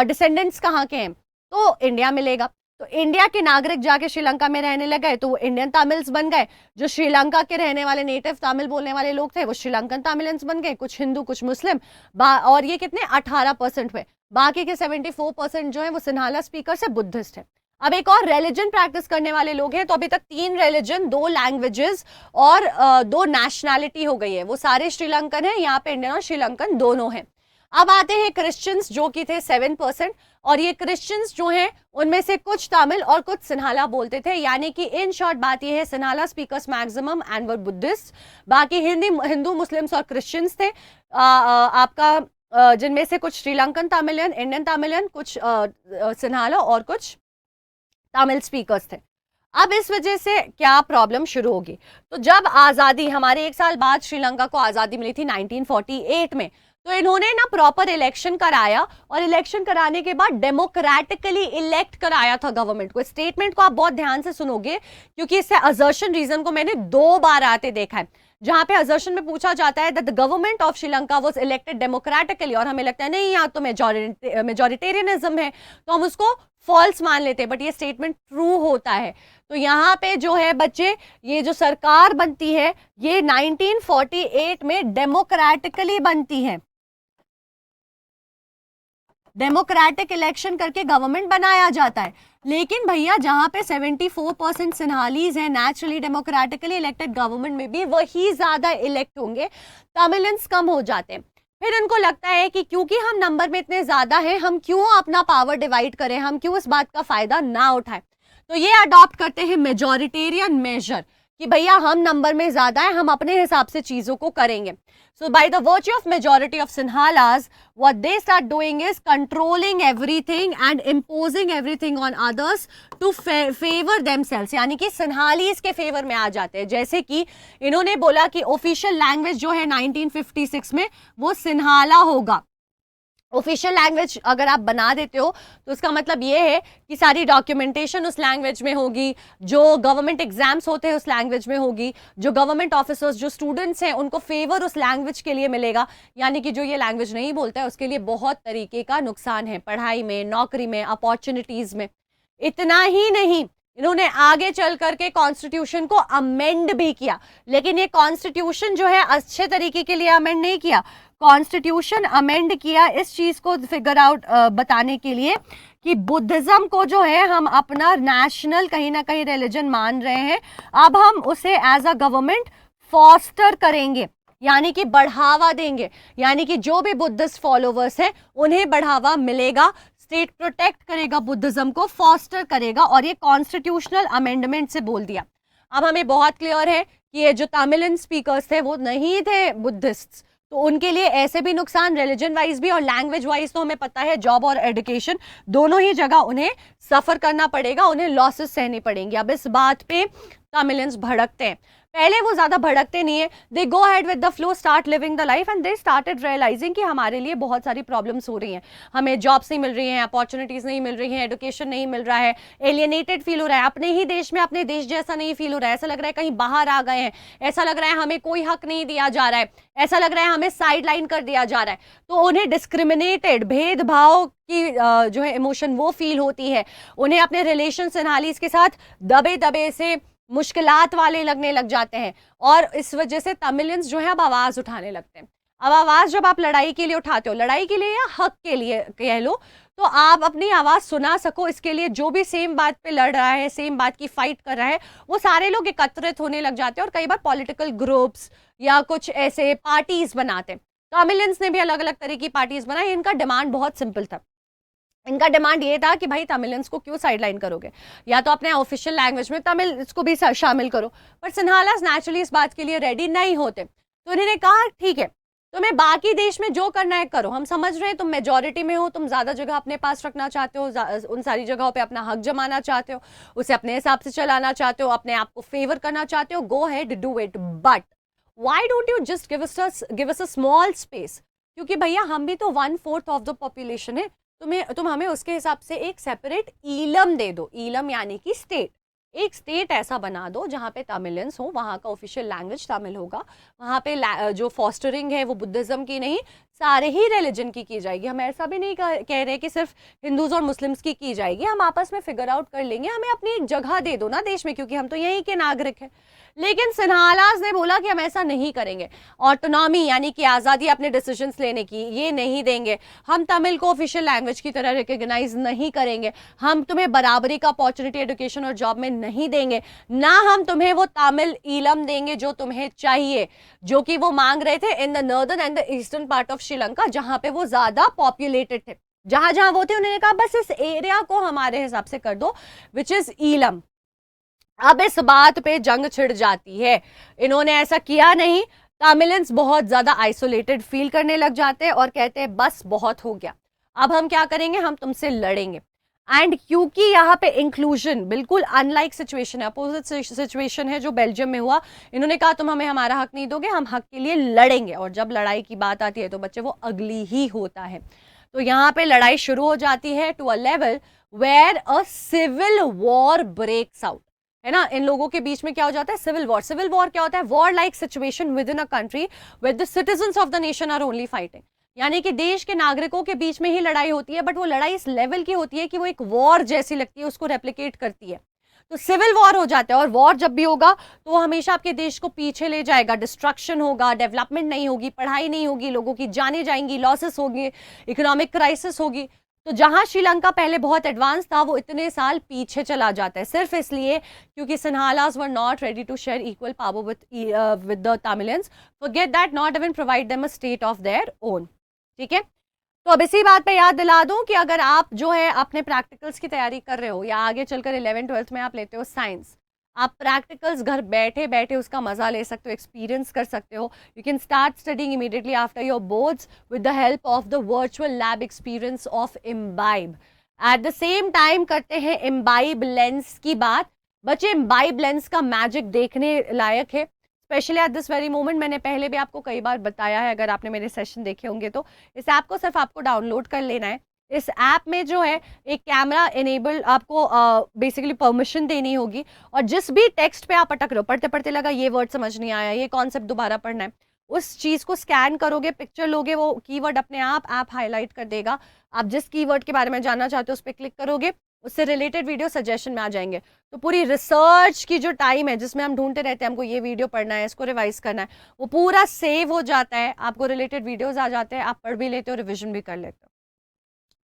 डिसेंडेंट्स कहाँ के हैं, तो इंडिया मिलेगा। तो इंडिया के नागरिक जाके श्रीलंका में रहने लगे तो वो इंडियन तमिल्स बन गए, जो श्रीलंका के रहने वाले नेटिव तमिल बोलने वाले लोग थे वो श्रीलंकन तमिलियंस बन गए, कुछ हिंदू कुछ मुस्लिम, और ये कितने 18% हुए, बाकी के 74% जो है वो सिन्हाला स्पीकर से बुद्धिस्ट है। अब एक और रिलीजन प्रैक्टिस करने वाले लोग हैं, तो अभी तक 3 रिलीजन 2 लैंग्वेजेस और 2 नेशनैलिटी हो गई है, वो सारे श्रीलंकन है, यहाँ पे इंडियन और श्रीलंकन दोनों हैं। अब आते हैं क्रिश्चियंस जो कि थे 7%, और ये क्रिश्चियंस जो हैं उनमें से कुछ तमिल और कुछ सिन्हाला बोलते थे, यानी कि इन शॉर्ट बात ये है Sinhala speakers maximum and were Buddhist, बाकी हिंदू मुस्लिम्स और क्रिश्चियंस थे आपका जिनमें से कुछ श्रीलंकन तमिलियन इंडियन तमिलियन, कुछ सिन्हाला और कुछ तमिल स्पीकर्स थे। अब इस वजह से क्या प्रॉब्लम शुरू होगी, तो जब आज़ादी हमारे 1 साल बाद श्रीलंका को आज़ादी मिली थी 1948 में, तो इन्होंने ना प्रॉपर इलेक्शन कराया, और इलेक्शन कराने के बाद डेमोक्रेटिकली इलेक्ट कराया था गवर्नमेंट को। स्टेटमेंट को आप बहुत ध्यान से सुनोगे क्योंकि इससे असर्शन रीजन को मैंने 2 बार आते देखा है, जहां पे असर्शन में पूछा जाता है that the government of Sri Lanka was elected democratically, और हमें लगता है नहीं यहाँ तो मेजॉरिटेरियनिज्म है तो हम उसको फॉल्स मान लेते हैं, बट ये स्टेटमेंट ट्रू होता है। तो यहाँ पे जो है बच्चे, ये जो सरकार बनती है ये 1948 में डेमोक्रेटिकली बनती है, डेमोक्रेटिक इलेक्शन करके गवर्नमेंट बनाया जाता है। लेकिन भैया जहां पे 74% सिन्हालीज हैं, नेचुरली डेमोक्रेटिकली इलेक्टेड गवर्नमेंट में भी वही ज्यादा इलेक्ट होंगे, तमिलियंस कम हो जाते हैं। फिर उनको लगता है कि क्योंकि हम नंबर में इतने ज्यादा हैं, हम क्यों अपना पावर डिवाइड करें, हम क्यों इस बात का फायदा ना उठाएं। तो ये अडॉप्ट करते हैं मेजॉरिटेरियन मेजर कि भैया हम नंबर में ज्यादा है, हम अपने हिसाब से चीजों को करेंगे। So by the virtue of majority of Sinhalas, what they start doing is controlling everything and imposing everything on others to favor themselves, यानी कि सिन्हालीज के फेवर में आ जाते हैं। जैसे कि इन्होंने बोला कि ऑफिशियल लैंग्वेज जो है 1956 में वो सिन्हाला होगा। ऑफिशियल लैंग्वेज अगर आप बना देते हो तो उसका मतलब ये है कि सारी डॉक्यूमेंटेशन उस लैंग्वेज में होगी, जो गवर्नमेंट एग्जाम्स होते हैं उस लैंग्वेज में होगी, जो गवर्नमेंट ऑफिसर्स जो स्टूडेंट्स हैं उनको फेवर उस लैंग्वेज के लिए मिलेगा। यानी कि जो ये लैंग्वेज नहीं बोलता है उसके लिए बहुत तरीके का नुकसान है, पढ़ाई में, नौकरी में, अपॉर्चुनिटीज में। इतना ही नहीं, इन्होंने आगे चल करके कॉन्स्टिट्यूशन को अमेंड भी किया, लेकिन ये कॉन्स्टिट्यूशन जो है अच्छे तरीके के लिए अमेंड नहीं किया। कॉन्स्टिट्यूशन अमेंड किया इस चीज को फिगर आउट बताने के लिए कि बुद्धिज्म को जो है हम अपना नेशनल कहीं ना कहीं रिलीजन मान रहे हैं, अब हम उसे एज अ गवर्नमेंट फॉस्टर करेंगे। यानी कि बढ़ावा देंगे, यानी कि जो भी बुद्धिस्ट फॉलोवर्स हैं उन्हें बढ़ावा मिलेगा। स्टेट प्रोटेक्ट करेगा बुद्धिज्म को, फॉस्टर करेगा, और ये कॉन्स्टिट्यूशनल अमेंडमेंट से बोल दिया। अब हमें बहुत क्लियर है कि ये जो तमिलियन स्पीकर्स थे वो नहीं थे बुद्धिस्ट, तो उनके लिए ऐसे भी नुकसान रिलीजन वाइज भी और लैंग्वेज वाइज, तो हमें पता है जॉब और एजुकेशन दोनों ही जगह उन्हें सफर करना पड़ेगा, उन्हें लॉसेस सहनी पड़ेंगी। अब इस बात पे तमिलियंस भड़कते हैं, पहले वो ज्यादा भड़कते नहीं है, they go ahead with the flow, start living the life, and they started realizing कि हमारे लिए बहुत सारी प्रॉब्लम्स हो रही हैं, हमें जॉब्स नहीं मिल रही हैं, अपॉर्चुनिटीज नहीं मिल रही हैं, एजुकेशन नहीं मिल रहा है, एलियनेटेड फील हो रहा है, अपने ही देश में अपने देश जैसा नहीं फील हो रहा है, ऐसा लग रहा है कहीं बाहर आ गए हैं, ऐसा लग रहा है हमें कोई हक नहीं दिया जा रहा है, ऐसा लग रहा है हमें साइड लाइन कर दिया जा रहा है। तो उन्हें डिस्क्रिमिनेटेड, भेदभाव की जो है इमोशन वो फील होती है, उन्हें अपने रिलेशन सिनहालीज के साथ दबे दबे से मुश्किलात वाले लगने लग जाते हैं, और इस वजह से तमिलियंस जो है अब आवाज उठाने लगते हैं। अब आवाज जब आप लड़ाई के लिए उठाते हो, लड़ाई के लिए या हक के लिए कह लो, तो आप अपनी आवाज सुना सको, इसके लिए जो भी सेम बात पे लड़ रहा है, सेम बात की फाइट कर रहा है, वो सारे लोग एकत्रित होने लग जाते हैं, और कई बार पॉलिटिकल ग्रुप्स या कुछ ऐसे पार्टीज बनाते हैं। तमिलियंस ने भी अलग अलग तरह की पार्टीज बनाई। इनका डिमांड बहुत सिंपल था, इनका डिमांड ये था कि भाई तमिलियंस को क्यों साइडलाइन करोगे, या तो अपने ऑफिशियल लैंग्वेज में तमिल इसको भी शामिल करो। पर सिन्हालास नेचुरली इस बात के लिए रेडी नहीं होते, तो इन्होंने कहा ठीक है, तुम्हें बाकी देश में जो करना है करो, हम समझ रहे हैं तुम मेजोरिटी में हो, तुम ज्यादा जगह अपने पास रखना चाहते हो, उन सारी जगहों पे अपना हक जमाना चाहते हो, उसे अपने हिसाब से चलाना चाहते हो, अपने आप को फेवर करना चाहते हो, go ahead do it, but why don't you just give us a small space, क्योंकि भैया हम भी तो 1/4 ऑफ द पॉपुलेशन है, तुम हमें उसके हिसाब से एक सेपरेट ईलम दे दो, ईलम यानी कि स्टेट, एक स्टेट ऐसा बना दो जहाँ पे तमिलियंस हो, वहाँ का ऑफिशियल लैंग्वेज तमिल होगा, वहाँ पे जो फॉस्टरिंग है वो बुद्धिज्म की नहीं, सारे ही रिलीजन की जाएगी। हम ऐसा भी नहीं कह रहे कि सिर्फ हिंदूज और मुस्लिम्स की जाएगी, हम आपस में फिगर आउट कर लेंगे, हमें अपनी एक जगह दे दो ना देश में, क्योंकि हम तो यहीं के नागरिक हैं। लेकिन सिन्हालास ने बोला कि हम ऐसा नहीं करेंगे, ऑटोनॉमी यानी कि आज़ादी अपने डिसीजंस लेने की ये नहीं देंगे, हम तमिल को ऑफिशियल लैंग्वेज की तरह रिकॉग्नाइज नहीं करेंगे, हम तुम्हें बराबरी का अपॉर्चुनिटी एजुकेशन और जॉब में नहीं देंगे, ना हम तुम्हें वो तमिल ईलम देंगे जो तुम्हें चाहिए, जो कि वो मांग रहे थे in the northern and the eastern part of Sri Lanka, जहां पे वो ज्यादा पॉपुलेटेड थे, जहां जहां वो थे उन्होंने कहा बस इस एरिया को हमारे हिसाब से कर दो, विच इज ईलम। अब इस बात पे जंग छिड़ जाती है, इन्होंने ऐसा किया नहीं, तमिलियंस बहुत ज्यादा आइसोलेटेड फील करने लग जाते हैं और कहते हैं बस बहुत हो गया, अब हम क्या करेंगे, हम तुमसे लड़ेंगे। एंड क्योंकि यहाँ पे इंक्लूजन बिल्कुल अनलाइक सिचुएशन है, अपोजिट सिचुएशन है जो बेल्जियम में हुआ, इन्होंने कहा तुम हमें हमारा हक नहीं दोगे, हम हक के लिए लड़ेंगे, और जब लड़ाई की बात आती है तो बच्चे वो अगली ही होता है। तो यहाँ पे लड़ाई शुरू हो जाती है to a level where a civil war breaks out, है ना, इन लोगों के बीच में क्या हो जाता है, सिविल वॉर। सिविल वॉर क्या होता है, war like situation within a country with the citizens of the nation are only fighting, यानी कि देश के नागरिकों के बीच में ही लड़ाई होती है, बट वो लड़ाई इस लेवल की होती है कि वो एक वॉर जैसी लगती है, उसको रेप्लिकेट करती है। तो सिविल वॉर हो जाता है, और वॉर जब भी होगा तो वो हमेशा आपके देश को पीछे ले जाएगा, डिस्ट्रक्शन होगा, डेवलपमेंट नहीं होगी, पढ़ाई नहीं होगी, लोगों की जानें जाएंगी, लॉसेस होगी, इकोनॉमिक क्राइसिस होगी। तो जहां श्रीलंका पहले बहुत एडवांस था वो इतने साल पीछे चला जाता है, सिर्फ इसलिए क्योंकि Sinhalas were not ready to share equal power with the Tamilians, forget that, not even provide them a state of their own. ठीक है, तो अब इसी बात पे याद दिला दूं कि अगर आप जो है अपने प्रैक्टिकल्स की तैयारी कर रहे हो, या आगे चलकर 11th-12th में आप लेते हो साइंस, आप प्रैक्टिकल्स घर बैठे बैठे उसका मजा ले सकते हो, एक्सपीरियंस कर सकते हो। You can start studying immediately after your boards with the help of the virtual lab experience of imbibe. At the same time करते हैं इम्बाइब लेंस की बात। बच्चे, इम्बाइब लेंस का मैजिक देखने लायक है, specially at this very moment. मैंने पहले भी आपको कई बार बताया है, अगर आपने मेरे सेशन देखे होंगे तो। इस ऐप को सिर्फ आपको डाउनलोड कर लेना है। इस ऐप में जो है एक कैमरा इनेबल आपको बेसिकली परमिशन देनी होगी, और जिस भी टेक्स्ट पे आप अटक रहे हो, पढ़ते पढ़ते लगा ये वर्ड समझ नहीं आया, ये कॉन्सेप्ट दोबारा पढ़ना है, उस चीज़ को स्कैन करोगे, पिक्चर लोगे, वो कीवर्ड अपने आप ऐप हाईलाइट कर देगा। आप जिस कीवर्ड के बारे में जानना चाहते हो उस पर क्लिक करोगे, उससे रिलेटेड वीडियो सजेशन में आ जाएंगे। तो पूरी रिसर्च की जो टाइम है जिसमें हम ढूंढते रहते हैं हमको ये वीडियो पढ़ना है, इसको रिवाइज करना है, वो पूरा सेव हो जाता है, आपको रिलेटेड वीडियोस आ जाते हैं, आप पढ़ भी लेते हो, रिविजन भी कर लेते हो।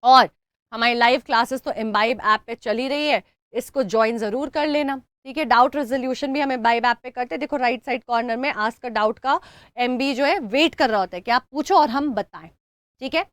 और हमारी लाइव क्लासेस तो इम्बाइब ऐप पे चल ही रही है, इसको ज्वाइन ज़रूर कर लेना। ठीक है, डाउट रेजोल्यूशन भी हमें बाइब ऐप पे करते हैं। देखो राइट साइड कॉर्नर में आस्क अ डाउट का MB जो है वेट कर रहा होता है कि आप पूछो और हम बताएं। ठीक है,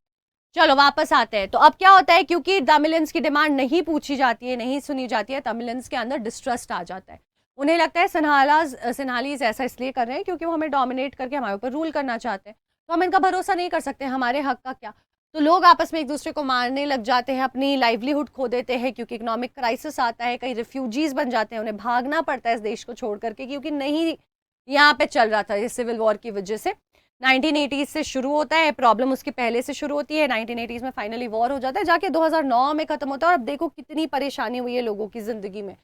चलो वापस आते हैं। तो अब क्या होता है, क्योंकि तमिलियंस की डिमांड नहीं पूछी जाती है, नहीं सुनी जाती है, तमिलियंस के अंदर डिस्ट्रस्ट आ जाता है। उन्हें लगता है सिन्हालीज ऐसा इसलिए कर रहे हैं क्योंकि वो हमें डोमिनेट करके हमारे ऊपर रूल करना चाहते हैं, तो हम इनका भरोसा नहीं कर सकते, हमारे हक का क्या। तो लोग आपस में एक दूसरे को मारने लग जाते हैं, अपनी लाइवलीहुड खो देते हैं, क्योंकि इकोनॉमिक क्राइसिस आता है, कई रिफ्यूजीज बन जाते हैं, उन्हें भागना पड़ता है इस देश को छोड़ करके, क्योंकि नहीं यहाँ पे चल रहा था ये सिविल वॉर की वजह से। 1980s से शुरू होता है प्रॉब्लम, उसके पहले से शुरू होती है, 1980s में फाइनली वॉर हो जाता है, जाके 2009 में खत्म होता है। और अब देखो कितनी परेशानी हुई है लोगों की जिंदगी में,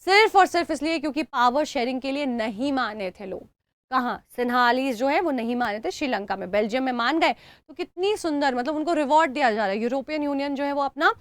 सिर्फ और सिर्फ इसलिए क्योंकि पावर शेयरिंग के लिए नहीं माने थे लोग। कहाँ, सिन्हालीज जो है वो नहीं माने थे, श्रीलंका में। बेल्जियम में मान गए तो कितनी सुंदर, मतलब उनको रिवॉर्ड दिया जा रहा है। यूरोपियन यूनियन जो है वो अपना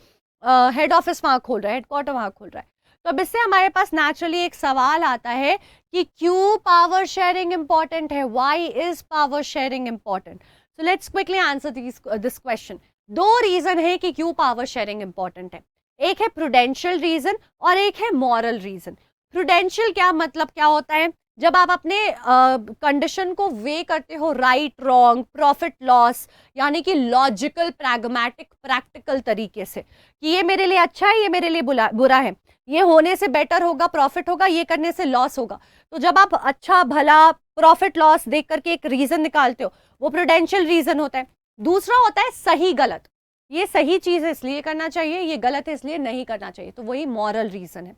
हेड ऑफिस वहाँ खोल रहा है, हेडक्वार्टर वहाँ खोल रहा है। तो अब इससे हमारे पास नेचुरली एक सवाल आता है कि क्यों पावर शेयरिंग इंपॉर्टेंट है, why is power sharing important. So let's quickly answer this question. दो रीजन है कि क्यों पावर शेयरिंग इंपॉर्टेंट है, एक है प्रूडेंशियल रीजन और एक है मॉरल रीजन। प्रूडेंशियल क्या मतलब क्या होता है, जब आप अपने कंडीशन को वे करते हो राइट रॉन्ग प्रॉफिट लॉस, यानी कि लॉजिकल प्रैग्मेटिक प्रैक्टिकल तरीके से, कि ये मेरे लिए अच्छा है, ये मेरे लिए बुरा है, ये होने से बेटर होगा प्रॉफिट होगा, ये करने से लॉस होगा। तो जब आप अच्छा भला प्रॉफिट लॉस देख करके एक रीजन निकालते हो, वो प्रूडेंशियल रीजन होता है। दूसरा होता है सही गलत, ये सही चीज है इसलिए करना चाहिए, ये गलत है इसलिए नहीं करना चाहिए, तो वही मॉरल रीजन है।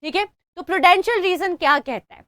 ठीक है, तो प्रूडेंशियल रीजन क्या कहता है,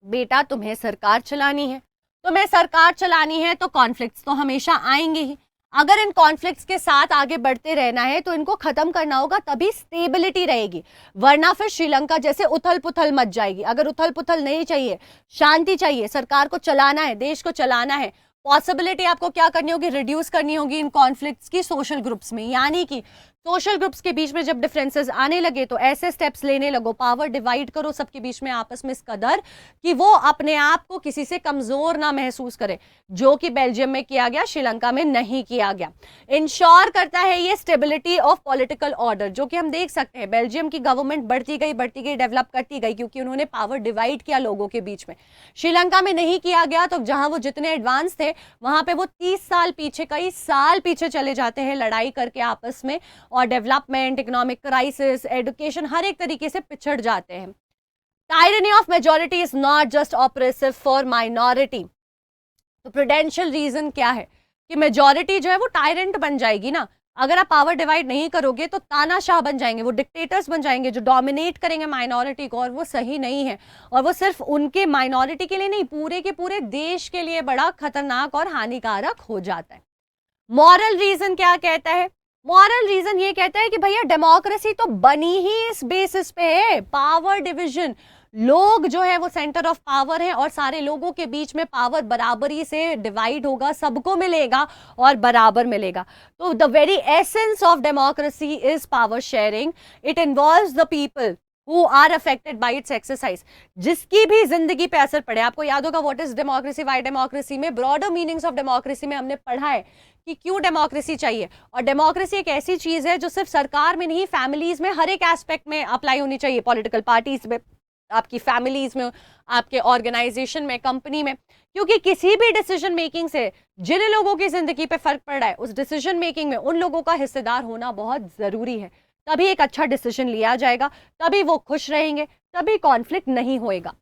बेटा तुम्हें सरकार चलानी है, तुम्हें सरकार चलानी है तो कॉन्फ्लिक्ट्स तो हमेशा आएंगे ही। अगर इन कॉन्फ्लिक्ट्स के साथ आगे बढ़ते रहना है तो इनको खत्म करना होगा, तभी स्टेबिलिटी रहेगी, वरना फिर श्रीलंका जैसे उथल पुथल मच जाएगी। अगर उथल पुथल नहीं चाहिए, शांति चाहिए, सरकार को चलाना है, देश को चलाना है, पॉसिबिलिटी आपको क्या करनी होगी, रिड्यूस करनी होगी इन कॉन्फ्लिक्ट्स की सोशल ग्रुप्स में। यानी कि सोशल ग्रुप्स के बीच में जब डिफरेंसेस आने लगे तो ऐसे स्टेप्स लेने लगो, पावर डिवाइड करो सबके बीच में आपस में इस कदर कि वो अपने आप को किसी से कमजोर ना महसूस करे, जो कि बेल्जियम में किया गया, श्रीलंका में नहीं किया गया। इंश्योर करता है ये स्टेबिलिटी ऑफ पॉलिटिकल ऑर्डर, जो कि हम देख सकते हैं बेल्जियम की गवर्नमेंट बढ़ती गई डेवलप करती गई, क्योंकि उन्होंने पावर डिवाइड किया लोगों के बीच में। श्रीलंका में नहीं किया गया, तो जहां वो जितने एडवांस थे वहां पे वो 30 साल पीछे, कई साल पीछे चले जाते हैं लड़ाई करके आपस में, और डेवलपमेंट, इकोनॉमिक क्राइसिस, एजुकेशन, हर एक तरीके से पिछड़ जाते हैं। Tyranny of majority is not just oppressive for minority. तो प्रूडेंशियल रीजन क्या है कि मेजॉरिटी जो है वो टायरेंट बन जाएगी ना, अगर आप पावर डिवाइड नहीं करोगे तो तानाशाह बन जाएंगे, वो डिक्टेटर्स बन जाएंगे जो डोमिनेट करेंगे माइनॉरिटी को, और वो सही नहीं है। और वो सिर्फ उनके माइनॉरिटी के लिए नहीं, पूरे के पूरे देश के लिए बड़ा खतरनाक और हानिकारक हो जाता है। मॉरल रीजन क्या कहता है, मॉरल रीजन ये कहता है कि भैया डेमोक्रेसी तो बनी ही इस बेसिस पे है, पावर डिवीजन। लोग जो है वो सेंटर ऑफ पावर है और सारे लोगों के बीच में पावर बराबरी से डिवाइड होगा, सबको मिलेगा और बराबर मिलेगा। तो the very essence of democracy is power sharing. It involves the people who are affected by its exercise, जिसकी भी जिंदगी पे असर पड़े। आपको याद होगा what is democracy, Y democracy में ब्रॉडर मीनिंग्स ऑफ डेमोक्रेसी में हमने पढ़ा है कि क्यों डेमोक्रेसी चाहिए। और डेमोक्रेसी एक ऐसी चीज है जो सिर्फ सरकार में नहीं, फैमिलीज में, हर एक एस्पेक्ट में अप्लाई होनी चाहिए, पॉलिटिकल पार्टीज में, आपकी फैमिलीज में, आपके ऑर्गेनाइजेशन में, कंपनी में। क्योंकि किसी भी डिसीजन मेकिंग से जिन लोगों की जिंदगी पे फर्क पड़ रहा है, उस डिसीजन मेकिंग में उन लोगों का हिस्सेदार होना बहुत जरूरी है, तभी एक अच्छा डिसीजन लिया जाएगा, तभी वो खुश रहेंगे, तभी कॉन्फ्लिक्ट नहीं होएगा।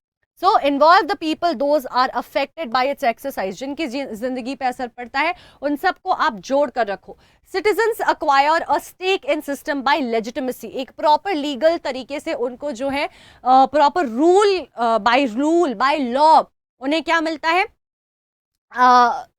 So involve the people those are affected by its exercise, जिनकी जिंदगी पे असर पड़ता है उन सबको आप जोड़ कर रखो। Citizens acquire a stake in system by legitimacy, एक प्रॉपर लीगल तरीके से उनको जो है प्रॉपर रूल बाय लॉ उन्हें क्या मिलता है,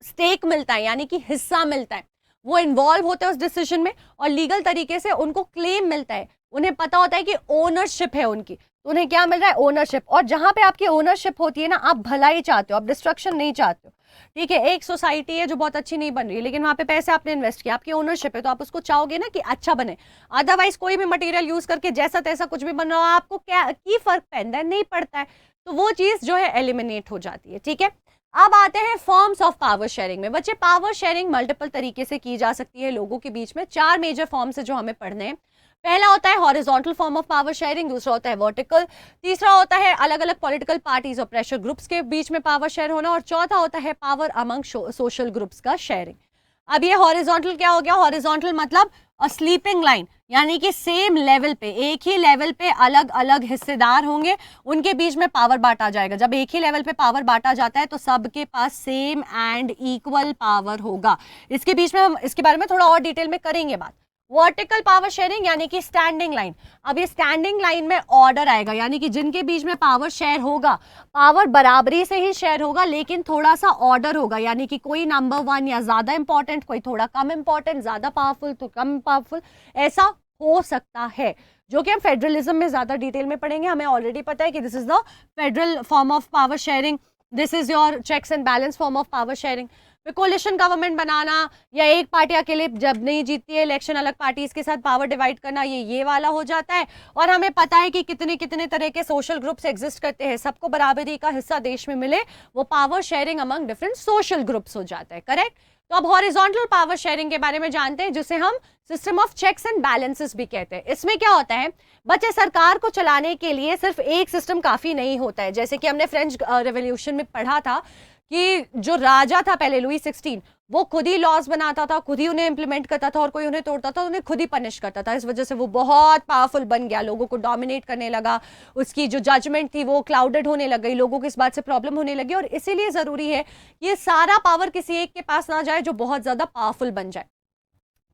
स्टेक मिलता है, यानी कि हिस्सा मिलता है। वो इन्वॉल्व होते हैं उस डिसीजन में और लीगल तरीके से उनको क्लेम मिलता है, उन्हें पता होता है कि ओनरशिप है उनकी, तो उन्हें क्या मिल रहा है, ओनरशिप। और जहां पे आपकी ओनरशिप होती है ना, आप भलाई चाहते हो, आप डिस्ट्रक्शन नहीं चाहते हो। ठीक है, एक सोसाइटी है जो बहुत अच्छी नहीं बन रही है, लेकिन वहां पे पैसे आपने इन्वेस्ट किया, आपकी ओनरशिप है, तो आप उसको चाहोगे ना कि अच्छा बने। अदरवाइज कोई भी मटेरियल यूज करके जैसा तैसा कुछ भी बन रहा हो, आपको क्या की फर्क पैदा नहीं पड़ता है, तो वो चीज जो है एलिमिनेट हो जाती है। ठीक है, अब आते हैं फॉर्म्स ऑफ पावर शेयरिंग में। बच्चे, पावर शेयरिंग मल्टीपल तरीके से की जा सकती है लोगों के बीच में। 4 मेजर फॉर्म्स है जो हमें पढ़ने हैं। पहला होता है horizontal form of power sharing, दूसरा होता है वर्टिकल, तीसरा होता है अलग अलग पॉलिटिकल पार्टीज और प्रेशर ग्रुप्स के बीच में पावर शेयर होना, और चौथा होता है पावर अमंग सोशल ग्रुप्स का शेयरिंग। अब ये हॉरिजॉन्टल क्या हो गया? हॉरिजॉन्टल मतलब अ स्लीपिंग लाइन, यानी कि सेम लेवल पे, एक ही लेवल पे अलग अलग हिस्सेदार होंगे, उनके बीच में पावर बांटा जाएगा। जब एक ही लेवल पे पावर बांटा जाता है तो सबके पास सेम एंड इक्वल पावर होगा। इसके बीच में हम इसके बारे में थोड़ा और डिटेल में करेंगे बात। वर्टिकल पावर शेयरिंग यानी कि स्टैंडिंग लाइन। अब ये स्टैंडिंग लाइन में ऑर्डर आएगा, यानी कि जिनके बीच में पावर शेयर होगा, पावर बराबरी से ही शेयर होगा, लेकिन थोड़ा सा ऑर्डर होगा, यानी कि कोई नंबर 1 या ज्यादा इंपॉर्टेंट, कोई थोड़ा कम इंपॉर्टेंट, ज्यादा पावरफुल तो कम पावरफुल, ऐसा हो सकता है, जो कि हम फेडरलिज्म में ज्यादा डिटेल में पढ़ेंगे। हमें ऑलरेडी पता है कि this is the federal form of power sharing, this is your checks and balance form of power sharing. Coalition government बनाना या एक पार्टी अकेले जब नहीं जीतती है इलेक्शन, अलग पार्टीज के साथ पावर डिवाइड करना, ये वाला हो जाता है। और हमें पता है कि कितने कितने तरह के सोशल ग्रुप्स एग्जिस्ट करते हैं, सबको बराबरी का हिस्सा देश में मिले, वो power sharing among different social groups हो जाता है, करेक्ट। तो अब हॉरिजॉन्टल पावर शेयरिंग के बारे में जानते हैं, जिसे हम system of checks and balances भी कहते हैं। इसमें क्या होता है बच्चे, सरकार को चलाने के लिए सिर्फ एक सिस्टम काफी नहीं होता है। जैसे कि हमने फ्रेंच रेवोल्यूशन में पढ़ा था कि जो राजा था पहले, लुई 16, वो खुद ही लॉज बनाता था, खुद ही उन्हें इंप्लीमेंट करता था, और कोई उन्हें तोड़ता था उन्हें खुद ही पनिश करता था। इस वजह से वो बहुत पावरफुल बन गया, लोगों को डोमिनेट करने लगा, उसकी जो जजमेंट थी वो क्लाउडेड होने लग गई, लोगों को इस बात से प्रॉब्लम होने लगी। और इसीलिए जरूरी है ये सारा पावर किसी एक के पास ना जाए जो बहुत ज्यादा पावरफुल बन जाए।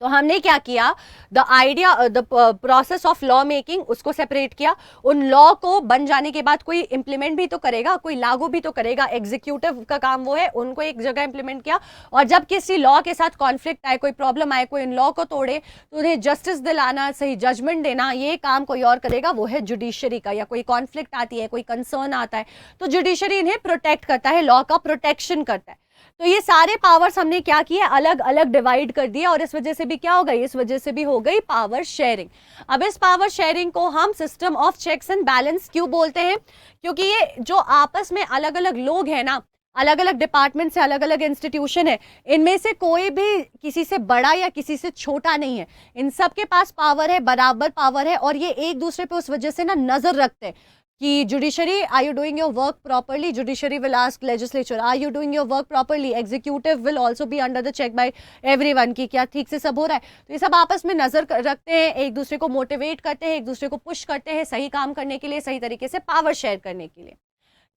तो हमने क्या किया, the idea, the process of law making, उसको सेपरेट किया। उन लॉ को बन जाने के बाद कोई इंप्लीमेंट भी तो करेगा, कोई लागू भी तो करेगा, एग्जीक्यूटिव का काम वो है, उनको एक जगह इंप्लीमेंट किया। और जब किसी लॉ के साथ कॉन्फ्लिक्ट आए, कोई प्रॉब्लम आए, कोई इन लॉ को तोड़े, तो उन्हें जस्टिस दिलाना, सही जजमेंट देना, ये काम कोई और करेगा, वो है जुडिशरी का। या कोई कॉन्फ्लिक्ट आती है, कोई कंसर्न आता है, तो जुडिशरी इन्हें प्रोटेक्ट करता है, लॉ का प्रोटेक्शन करता है। तो ये सारे पावर्स हमने क्या किए, अलग अलग डिवाइड कर दिया, और इस वजह से भी क्या हो गई, इस वजह से भी हो गई पावर शेयरिंग। अब इस पावर शेयरिंग को हम system of checks and balance क्यों बोलते हैं? क्योंकि ये जो आपस में अलग अलग लोग हैं ना, अलग अलग डिपार्टमेंट से, अलग अलग इंस्टीट्यूशन है, इनमें से कोई भी किसी से बड़ा या किसी से छोटा नहीं है, इन सब के पास पावर है, बराबर पावर है। और ये एक दूसरे पे उस वजह से ना नजर रखते हैं कि judiciary, are you doing your work properly? Judiciary will ask legislature, are you doing your work properly? Executive will also be under the check by everyone की क्या ठीक से सब हो रहा है। तो ये सब आपस में नजर रखते हैं, एक दूसरे को मोटिवेट करते हैं, एक दूसरे को पुश करते हैं सही काम करने के लिए, सही तरीके से पावर शेयर करने के लिए,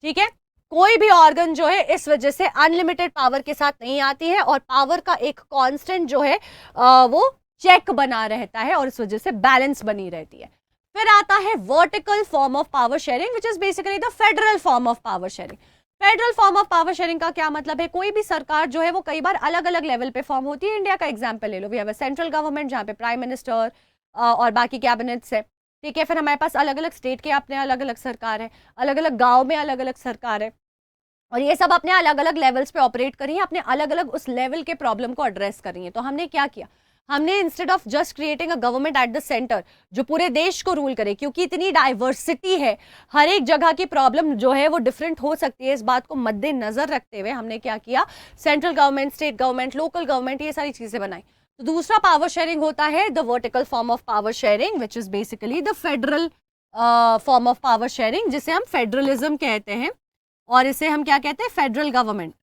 ठीक है। कोई भी ऑर्गन जो है इस वजह से अनलिमिटेड पावर के साथ नहीं आती है, और पावर का एक कांस्टेंट जो है वो चेक बना रहता है, और इस वजह से बैलेंस बनी रहती है। फिर आता है vertical form of power sharing, which is basically the federal form of power sharing. Federal form of power sharing का क्या मतलब है? कोई भी सरकार जो है वो कई बार अलग अलग लेवल पे फॉर्म होती है। इंडिया का एग्जांपल ले लो, we have a central government जहाँ पे प्राइम मिनिस्टर और बाकी कैबिनेट्स है, ठीक है। फिर हमारे पास अलग अलग स्टेट के अपने अलग अलग सरकार है, अलग अलग गाँव में अलग अलग सरकार है, और ये सब अपने अलग अलग लेवल्स पे ऑपरेट कर रही है, अपने अलग अलग उस लेवल के प्रॉब्लम को एड्रेस कर रही है। तो हमने क्या किया, हमने instead of just creating a government at the centre जो पूरे देश को रूल करे, क्योंकि इतनी डाइवर्सिटी है, हर एक जगह की प्रॉब्लम जो है वो डिफरेंट हो सकती है, इस बात को मद्देनजर रखते हुए हमने क्या किया, central government, state government, local government, ये सारी चीजें बनाई। तो दूसरा पावर शेयरिंग होता है the vertical form of power sharing, which is basically the federal form of power sharing, जिसे हम फेडरलिज्म कहते हैं, और इसे हम क्या कहते हैं, फेडरल गवर्नमेंट,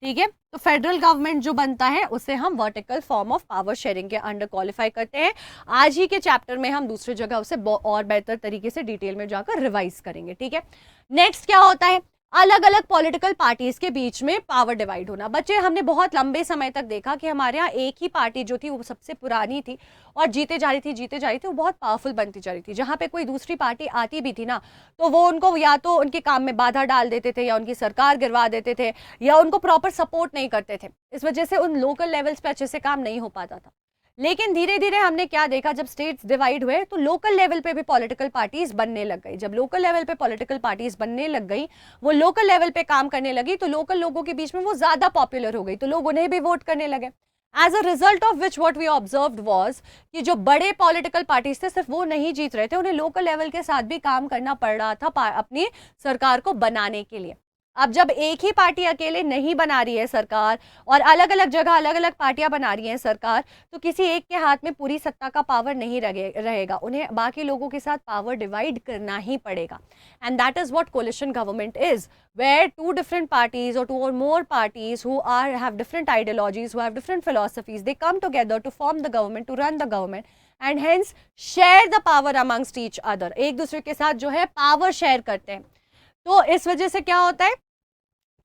ठीक है। तो फेडरल गवर्नमेंट जो बनता है उसे हम vertical form of power sharing के अंडर क्वालिफाई करते हैं। आज ही के चैप्टर में हम दूसरी जगह उसे और बेहतर तरीके से डिटेल में जाकर रिवाइज करेंगे, ठीक है। नेक्स्ट क्या होता है, अलग अलग पॉलिटिकल पार्टीज के बीच में पावर डिवाइड होना। बच्चे, हमने बहुत लंबे समय तक देखा कि हमारे यहाँ एक ही पार्टी जो थी वो सबसे पुरानी थी और जीते जा रही थी, वो बहुत पावरफुल बनती जा रही थी। जहाँ पे कोई दूसरी पार्टी आती भी थी ना, तो वो उनको या तो उनके काम में बाधा डाल देते थे, या उनकी सरकार गिरवा देते थे, या उनको प्रॉपर सपोर्ट नहीं करते थे। इस वजह से उन लोकल लेवल्स पे अच्छे से काम नहीं हो पाता था। लेकिन धीरे धीरे हमने क्या देखा, जब स्टेट्स डिवाइड हुए तो लोकल लेवल पे भी पॉलिटिकल पार्टीज बनने लग गई। जब लोकल लेवल पे पॉलिटिकल पार्टीज बनने लग गई, वो लोकल लेवल पे काम करने लगी, तो लोकल लोगों के बीच में वो ज्यादा पॉपुलर हो गई, तो लोग उन्हें भी वोट करने लगे। As a result of which what we observed was कि जो बड़े पॉलिटिकल पार्टीज थे सिर्फ वो नहीं जीत रहे थे, उन्हें लोकल लेवल के साथ भी काम करना पड़ रहा था अपनी सरकार को बनाने के लिए। अब जब एक ही पार्टी अकेले नहीं बना रही है सरकार और अलग अलग जगह अलग अलग पार्टियां बना रही हैं सरकार, तो किसी एक के हाथ में पूरी सत्ता का पावर नहीं रहेगा, उन्हें बाकी लोगों के साथ पावर डिवाइड करना ही पड़ेगा. And that is what coalition government is, where two different parties or two or more parties who have different ideologies, who have different philosophies, they come together to form the government, to run the government, and hence share the power amongst each other. एक दूसरे के साथ जो है पावर शेयर करते हैं. तो इस वजह से क्या होता है,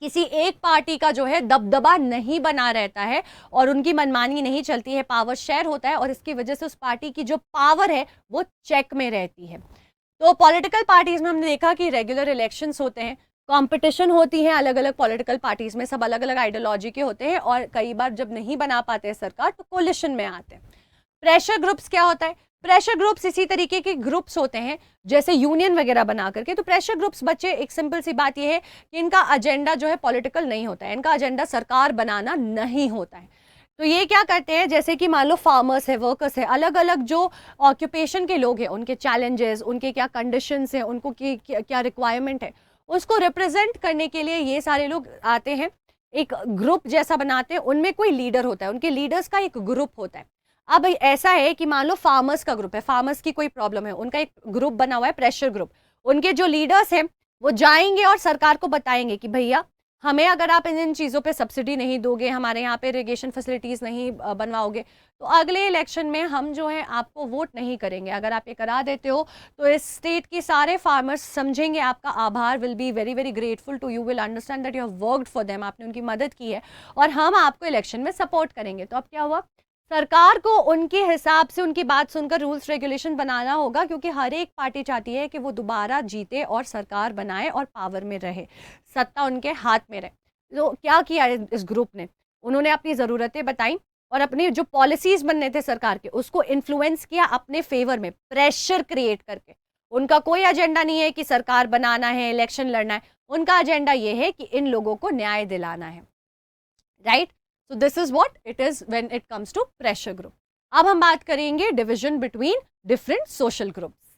किसी एक पार्टी का जो है दबदबा नहीं बना रहता है और उनकी मनमानी नहीं चलती है, पावर शेयर होता है और इसकी वजह से उस पार्टी की जो पावर है वो चेक में रहती है. तो पॉलिटिकल पार्टीज में हमने देखा कि रेगुलर इलेक्शंस होते हैं, कंपटीशन होती है अलग अलग पॉलिटिकल पार्टीज में, सब अलग अलग आइडियोलॉजी के होते हैं और कई बार जब नहीं बना पाते हैं सरकार तो कोलिशन में आते हैं. प्रेशर ग्रुप्स क्या होता है, प्रेशर ग्रुप्स इसी तरीके के ग्रुप्स होते हैं जैसे यूनियन वगैरह बना करके. तो प्रेशर ग्रुप्स बच्चे, एक सिंपल सी बात यह है कि इनका एजेंडा जो है पॉलिटिकल नहीं होता है, इनका एजेंडा सरकार बनाना नहीं होता है. तो ये क्या करते हैं, जैसे कि मान लो फार्मर्स है, वर्कर्स है, अलग अलग जो ऑक्यूपेशन के लोग हैं, उनके चैलेंजेस, उनके क्या कंडीशंस हैं, उनको क्या रिक्वायरमेंट है, उसको रिप्रेजेंट करने के लिए ये सारे लोग आते हैं, एक ग्रुप जैसा बनाते हैं. उनमें कोई लीडर होता है, उनके लीडर्स का एक ग्रुप होता है. अब ऐसा है कि मान लो फार्मर्स का ग्रुप है, फार्मर्स की कोई प्रॉब्लम है, उनका एक ग्रुप बना हुआ है प्रेशर ग्रुप. उनके जो लीडर्स हैं वो जाएंगे और सरकार को बताएंगे कि भैया हमें अगर आप इन चीज़ों पे सब्सिडी नहीं दोगे, हमारे यहाँ पे इरिगेशन फैसिलिटीज़ नहीं बनवाओगे, तो अगले इलेक्शन में हम जो है आपको वोट नहीं करेंगे. अगर आप ये करा देते हो तो इस स्टेट की सारे फार्मर्स समझेंगे आपका आभार, will be very very grateful to you, will understand that you have worked for them, आपने उनकी मदद की है और हम आपको इलेक्शन में सपोर्ट करेंगे. तो अब क्या हुआ, सरकार को उनके हिसाब से उनकी बात सुनकर रूल्स रेगुलेशन बनाना होगा, क्योंकि हर एक पार्टी चाहती है कि वो दोबारा जीते और सरकार बनाए और पावर में रहे, सत्ता उनके हाथ में रहे. तो क्या किया इस ग्रुप ने, उन्होंने अपनी ज़रूरतें बताई और अपनी जो पॉलिसीज बनने थे सरकार के उसको इन्फ्लुएंस किया अपने फेवर में, प्रेशर क्रिएट करके. उनका कोई एजेंडा नहीं है कि सरकार बनाना है, इलेक्शन लड़ना है, उनका एजेंडा ये है कि इन लोगों को न्याय दिलाना है. Right. So this is what it is when it comes to pressure group. अब हम बात करेंगे division between different social groups.